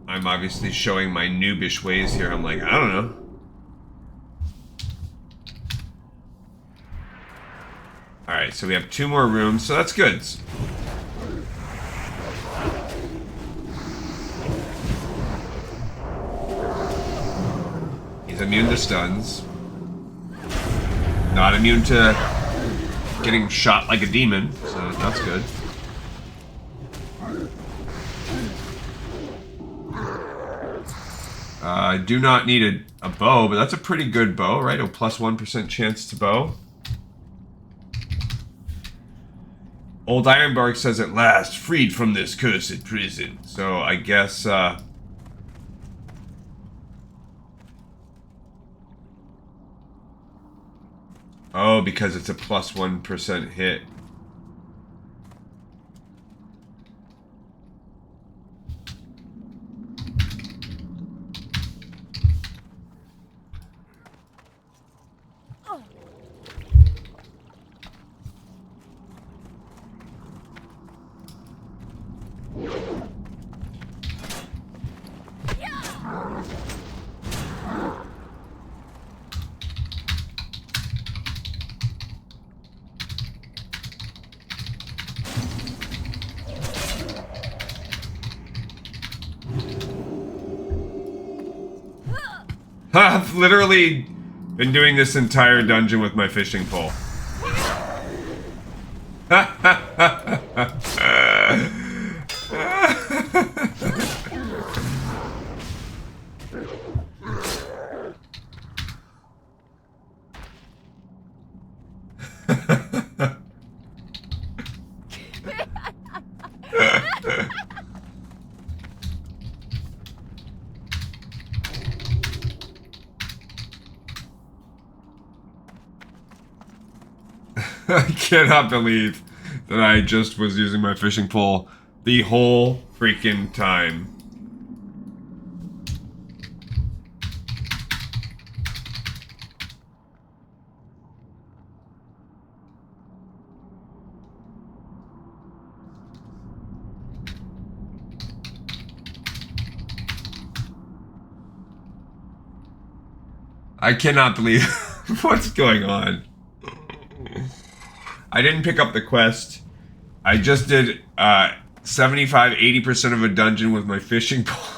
Speaker 1: I'm obviously showing my noobish ways here. I'm like, I don't know. Alright, so we have 2 more rooms, so that's good. He's immune to stuns. Not immune to getting shot like a demon, so that's good. I do not need a bow, but that's a pretty good bow, right? A plus 1% chance to bow. Old Ironbark says at last, freed from this cursed prison. So I guess, oh, because it's a plus 1% hit. I've literally been doing this entire dungeon with my fishing pole. I cannot believe that I just was using my fishing pole the whole freaking time. I cannot believe what's going on. I didn't pick up the quest. I just did 75-80% of a dungeon with my fishing pole.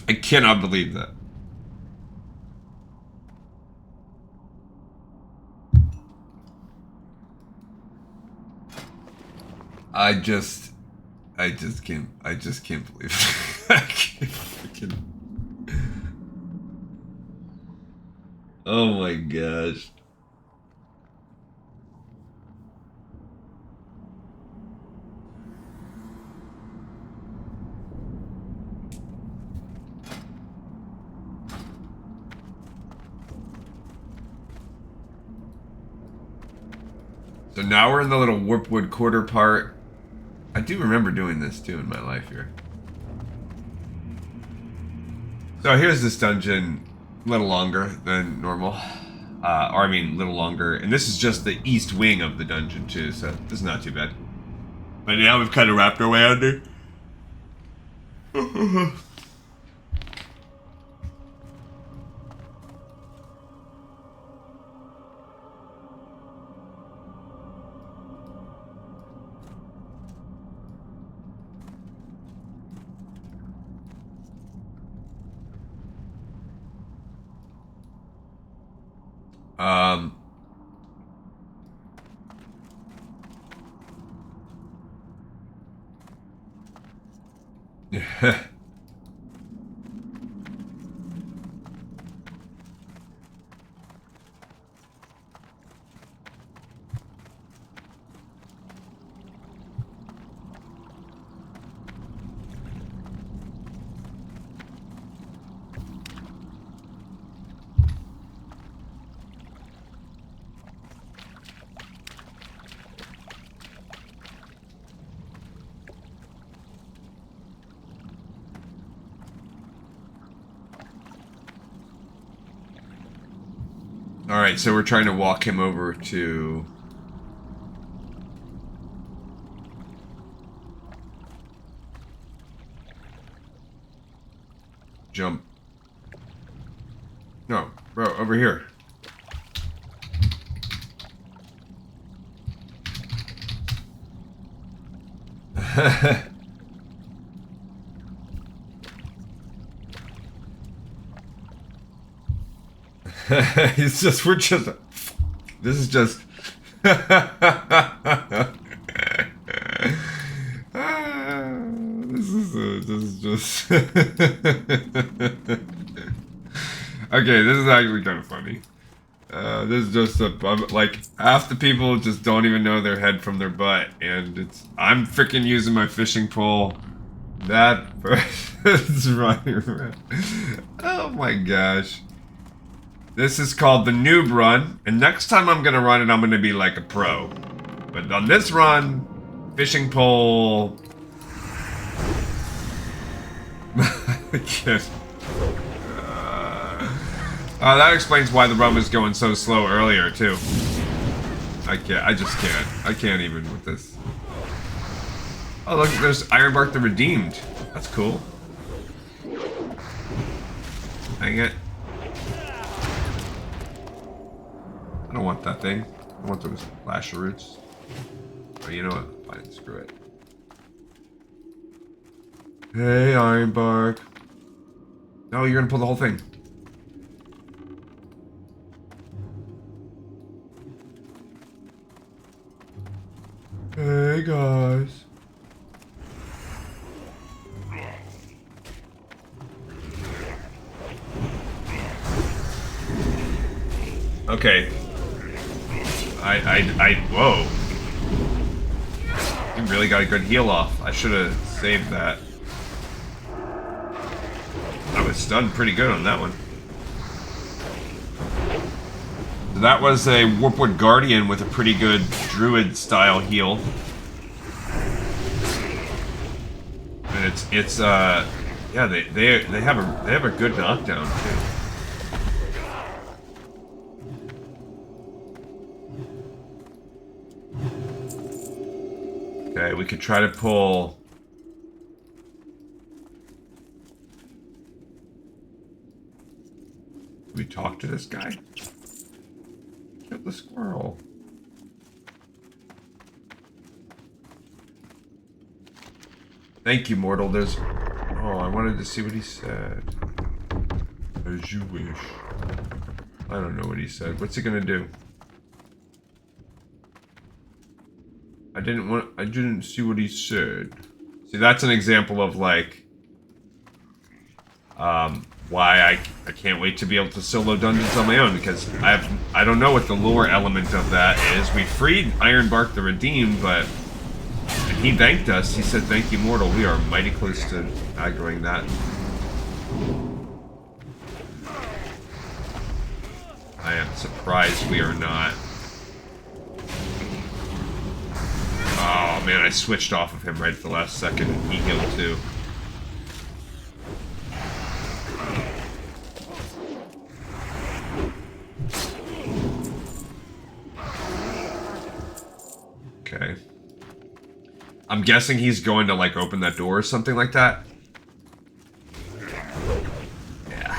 Speaker 1: I cannot believe that. I just can't believe it. I can't freaking... Oh my gosh. So now we're in the little Warpwood quarter part. I do remember doing this too in my life here. So here's this dungeon, a little longer than normal. Or I mean, a little longer. And this is just the east wing of the dungeon too, so this is not too bad. But now we've kind of wrapped our way under. Alright, so we're trying to walk him over to... Jump. No, bro, over here. It's just, we're just, this is just, this is just, okay, this is actually kind of funny. This is just like, half the people just don't even know their head from their butt, and I'm freaking using my fishing pole. That person's running around. Oh my gosh. This is called the noob run, and next time I'm gonna run it, I'm gonna be like a pro. But on this run, fishing pole... I can't... that explains why the run was going so slow earlier, too. I just can't. I can't even with this. Oh, look, there's Ironbark the Redeemed. That's cool. Dang it. I don't want that thing. I want those flash roots. Oh, you know what? Fine, screw it. Hey, Ironbark. No, you're gonna pull the whole thing. Hey, guys. Okay. Whoa. You really got a good heal off. I should have saved that. I was stunned pretty good on that one. So that was a Warpwood Guardian with a pretty good Druid style heal. And yeah, they have a good knockdown too. Okay, we could try to pull. Did we talk to this guy? Kill the squirrel. Thank you, mortal. There's. Oh, I wanted to see what he said. As you wish. I don't know what he said. What's he gonna do? I didn't see what he said. See, that's an example of like why I can't wait to be able to solo dungeons on my own, because I don't know what the lore element of that is. We freed Ironbark the Redeemed, but he thanked us. He said, "Thank you, mortal." We are mighty close to aggroing that. I am surprised we are not. Oh man, I switched off of him right at the last second, and he healed too. Okay. I'm guessing he's going to like open that door or something like that. Yeah.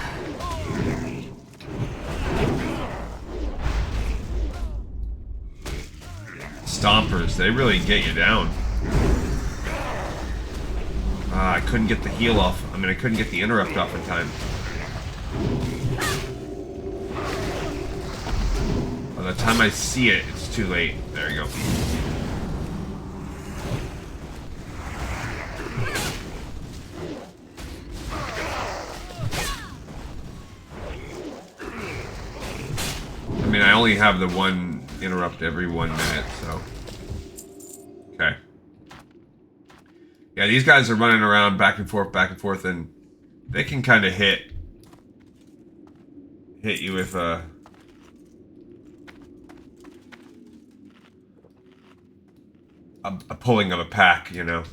Speaker 1: Stompers, they really get you down. I couldn't get the heal off. I mean, I couldn't get the interrupt off in time. By the time I see it, it's too late. There you go. I mean, I only have the one interrupt every 1 minute, so... Okay. Yeah, these guys are running around back and forth, and they can kind of hit you with a pulling of a pack, you know. Is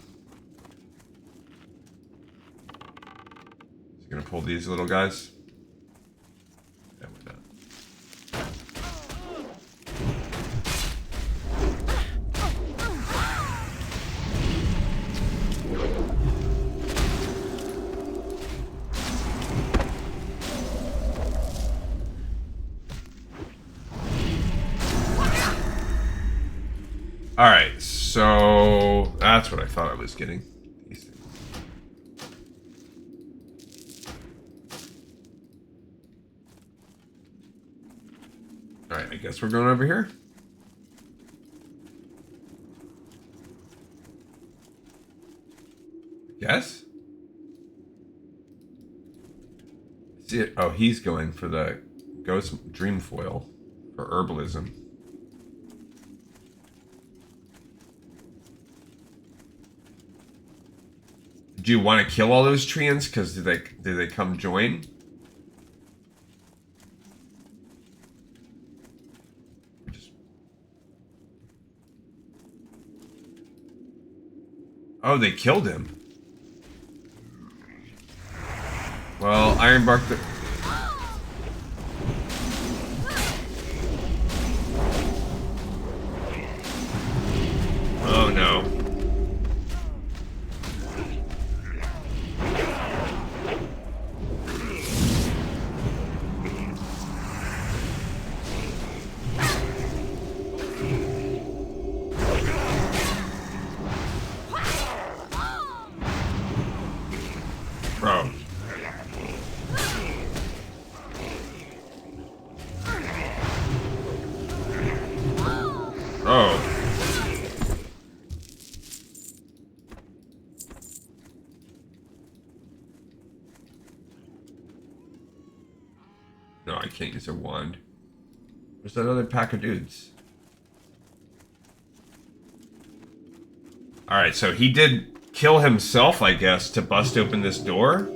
Speaker 1: he gonna pull these little guys? Yeah, why not? Alright, so that's what I thought I was getting. These things. Alright, I guess we're going over here. Yes? See it? Oh, he's going for the Ghost Dream Foil for herbalism. Do you want to kill all those treants? Because do they come join? Oh, they killed him. Well, Ironbark the... Oh no. Bro. Oh. No, I can't use a wand. There's another pack of dudes. Alright, so he did kill himself, I guess, to bust open this door.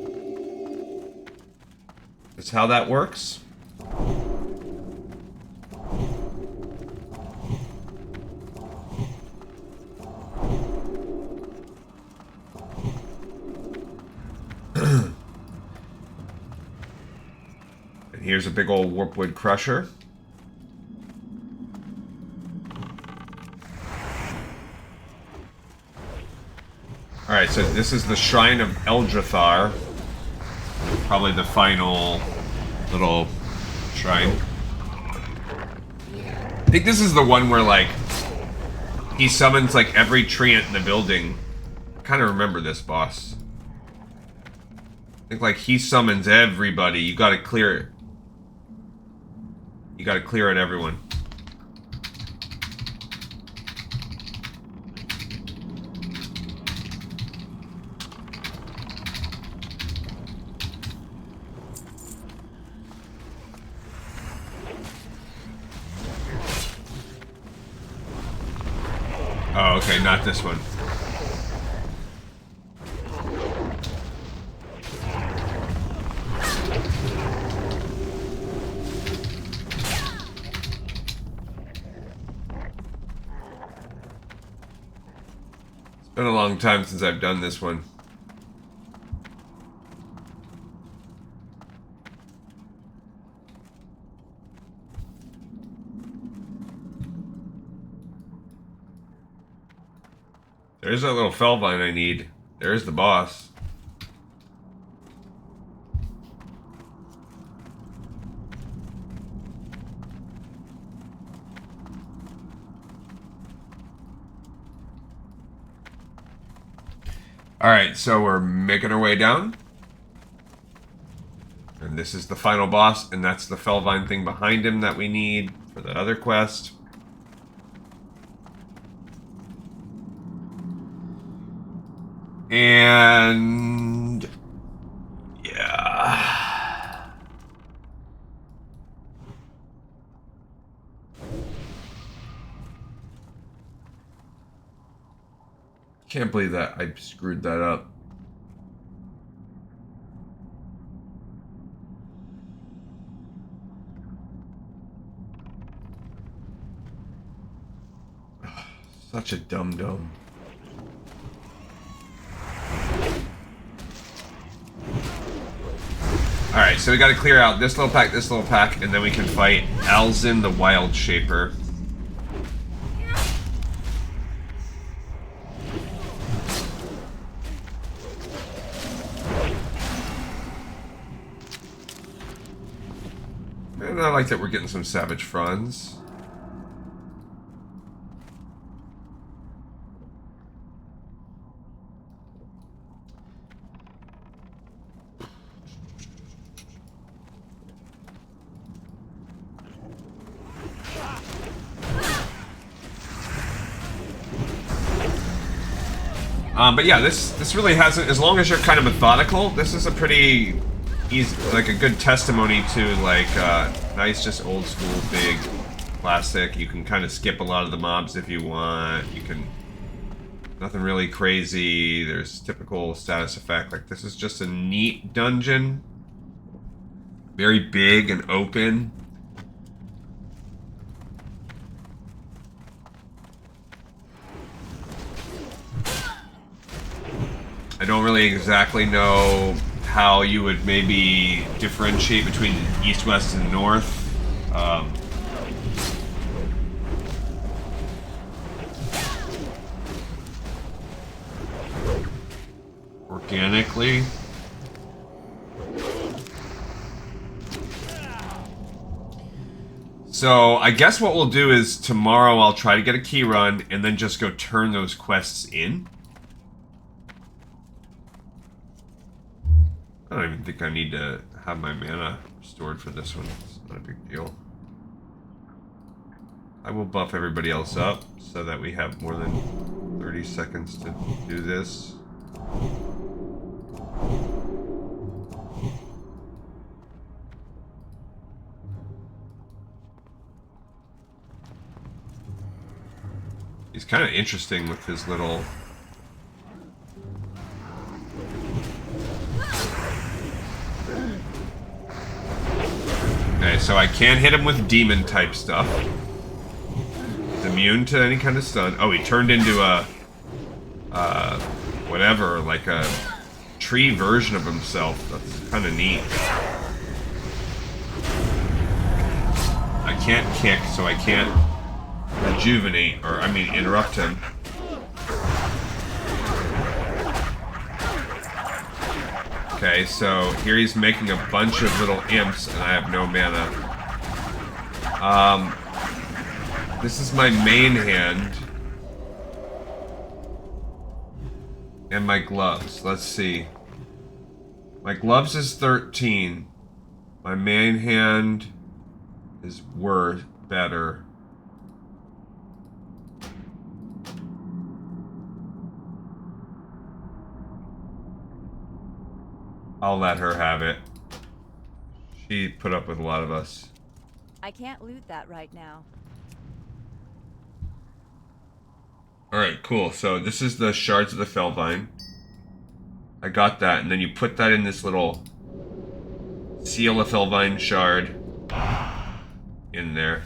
Speaker 1: That's how that works. And here's a big old warpwood crusher. Alright, so this is the Shrine of Eldrathar. Probably the final little shrine. I think this is the one where, like, he summons, like, every treant in the building. I kind of remember this boss. I think, like, he summons everybody. You gotta clear it. You gotta clear out everyone. Oh, okay, not this one. It's been a long time since I've done this one. There's that little Felvine I need. There's the boss. Alright, so we're making our way down. And this is the final boss, and that's the Felvine thing behind him that we need for the other quest. And yeah. Can't believe that I screwed that up. Such a dum-dum. Alright, so we gotta clear out this little pack, and then we can fight Alzin the Wild Shaper. And I like that we're getting some Savage Fronds. But yeah, this really hasn't, as long as you're kind of methodical, this is a pretty easy, like a good testimony to like, nice, just old school, big, classic. You can kind of skip a lot of the mobs if you want. You can, nothing really crazy. There's typical status effect. Like, this is just a neat dungeon. Very big and open. I don't really exactly know how you would maybe differentiate between east, west, and north. Organically. So I guess what we'll do is tomorrow I'll try to get a key run and then just go turn those quests in. I don't even think I need to have my mana restored for this one. It's not a big deal. I will buff everybody else up so that we have more than 30 seconds to do this. He's kind of interesting with his little... Okay, so I can't hit him with demon type stuff. He's immune to any kind of stun. Oh, he turned into a... whatever, like a tree version of himself. That's kind of neat. I can't kick, so I can't rejuvenate, or I mean interrupt him. Okay, so here he's making a bunch of little imps, and I have no mana. This is my main hand. And my gloves. Let's see. My gloves is 13. My main hand is worth better. I'll let her have it. She put up with a lot of us.
Speaker 2: I can't loot that right now.
Speaker 1: Alright, cool. So this is the shards of the Fellvine. I got that, and then you put that in this little seal of Fellvine shard in there.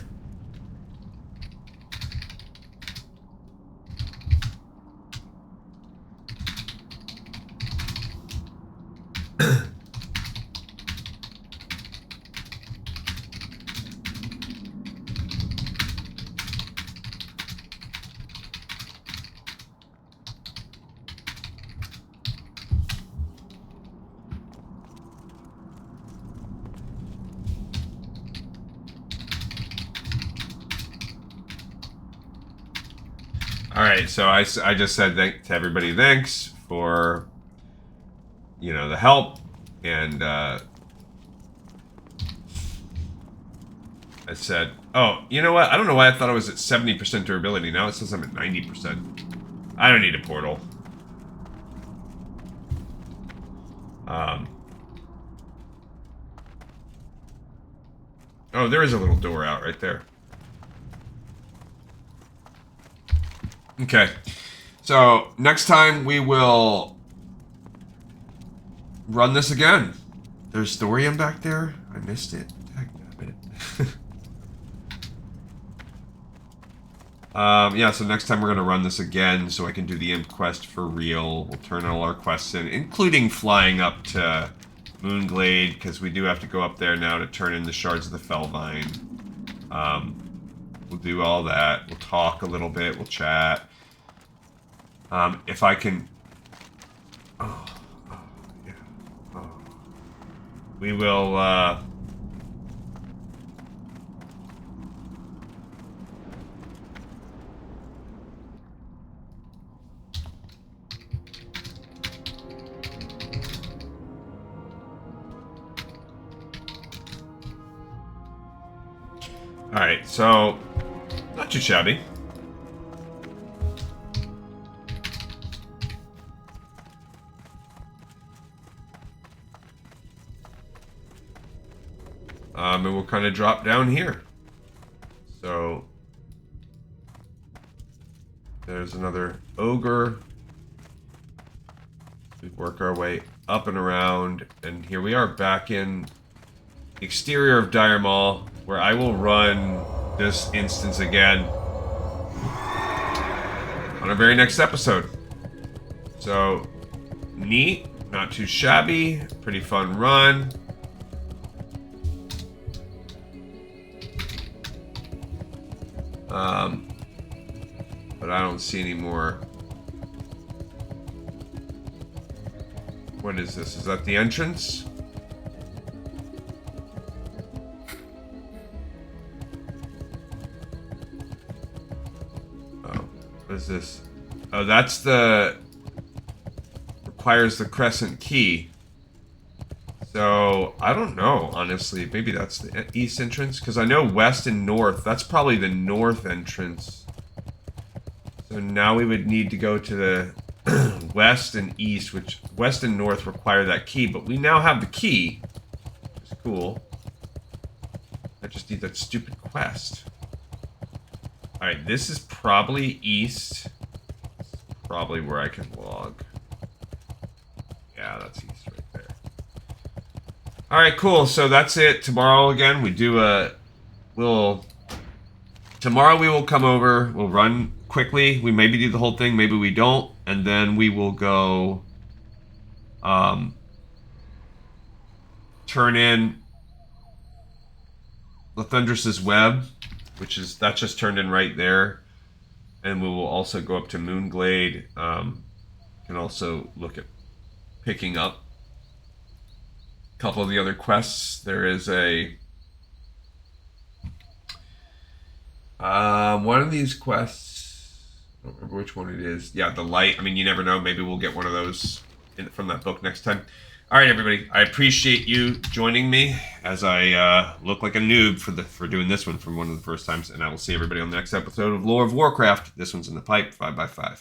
Speaker 1: Alright, so I just said to everybody thanks for, you know, the help, and I said, oh, you know what, I don't know why I thought I was at 70% durability, now it says I'm at 90%. I don't need a portal. Oh, there is a little door out right there. Okay, so next time we will run this again. There's thorium back there. I missed it. Damn it. Yeah, so next time we're gonna run this again, so I can do the imp quest for real. We'll turn all our quests in, including flying up to Moonglade, because we do have to go up there now to turn in the shards of the Fellvine. We'll do all that. We'll talk a little bit. We'll chat. If I can... Oh, yeah. Oh. We will, Alright, so... Not too shabby. And we'll kind of drop down here. So... There's another ogre. We work our way up and around, and here we are back in the exterior of Dire Maul, where I will run this instance again on our very next episode. So, neat, not too shabby, pretty fun run. But I don't see any more. What is this? Is that the entrance? What is this? Oh, that's the... Requires the crescent key. So, I don't know, honestly. Maybe that's the east entrance? Because I know west and north. That's probably the north entrance. So now we would need to go to the west and east, which west and north require that key. But we now have the key. It's cool. I just need that stupid quest. Alright, this is probably east. Probably where I can log. Yeah, that's east right there. Alright, cool. So that's it. Tomorrow again, we do a... Tomorrow we will come over. We'll run quickly. We maybe do the whole thing. Maybe we don't. And then we will go... turn in Lathendris's web, which is... That just turned in right there. And we will also go up to Moonglade. Can also look at picking up a couple of the other quests. There is a... one of these quests... I don't remember which one it is. Yeah, the light. I mean, you never know. Maybe we'll get one of those from that book next time. All right, everybody. I appreciate you joining me as I look like a noob for doing this one for one of the first times. And I will see everybody on the next episode of Lore of Warcraft. This one's in the pipe, 5x5.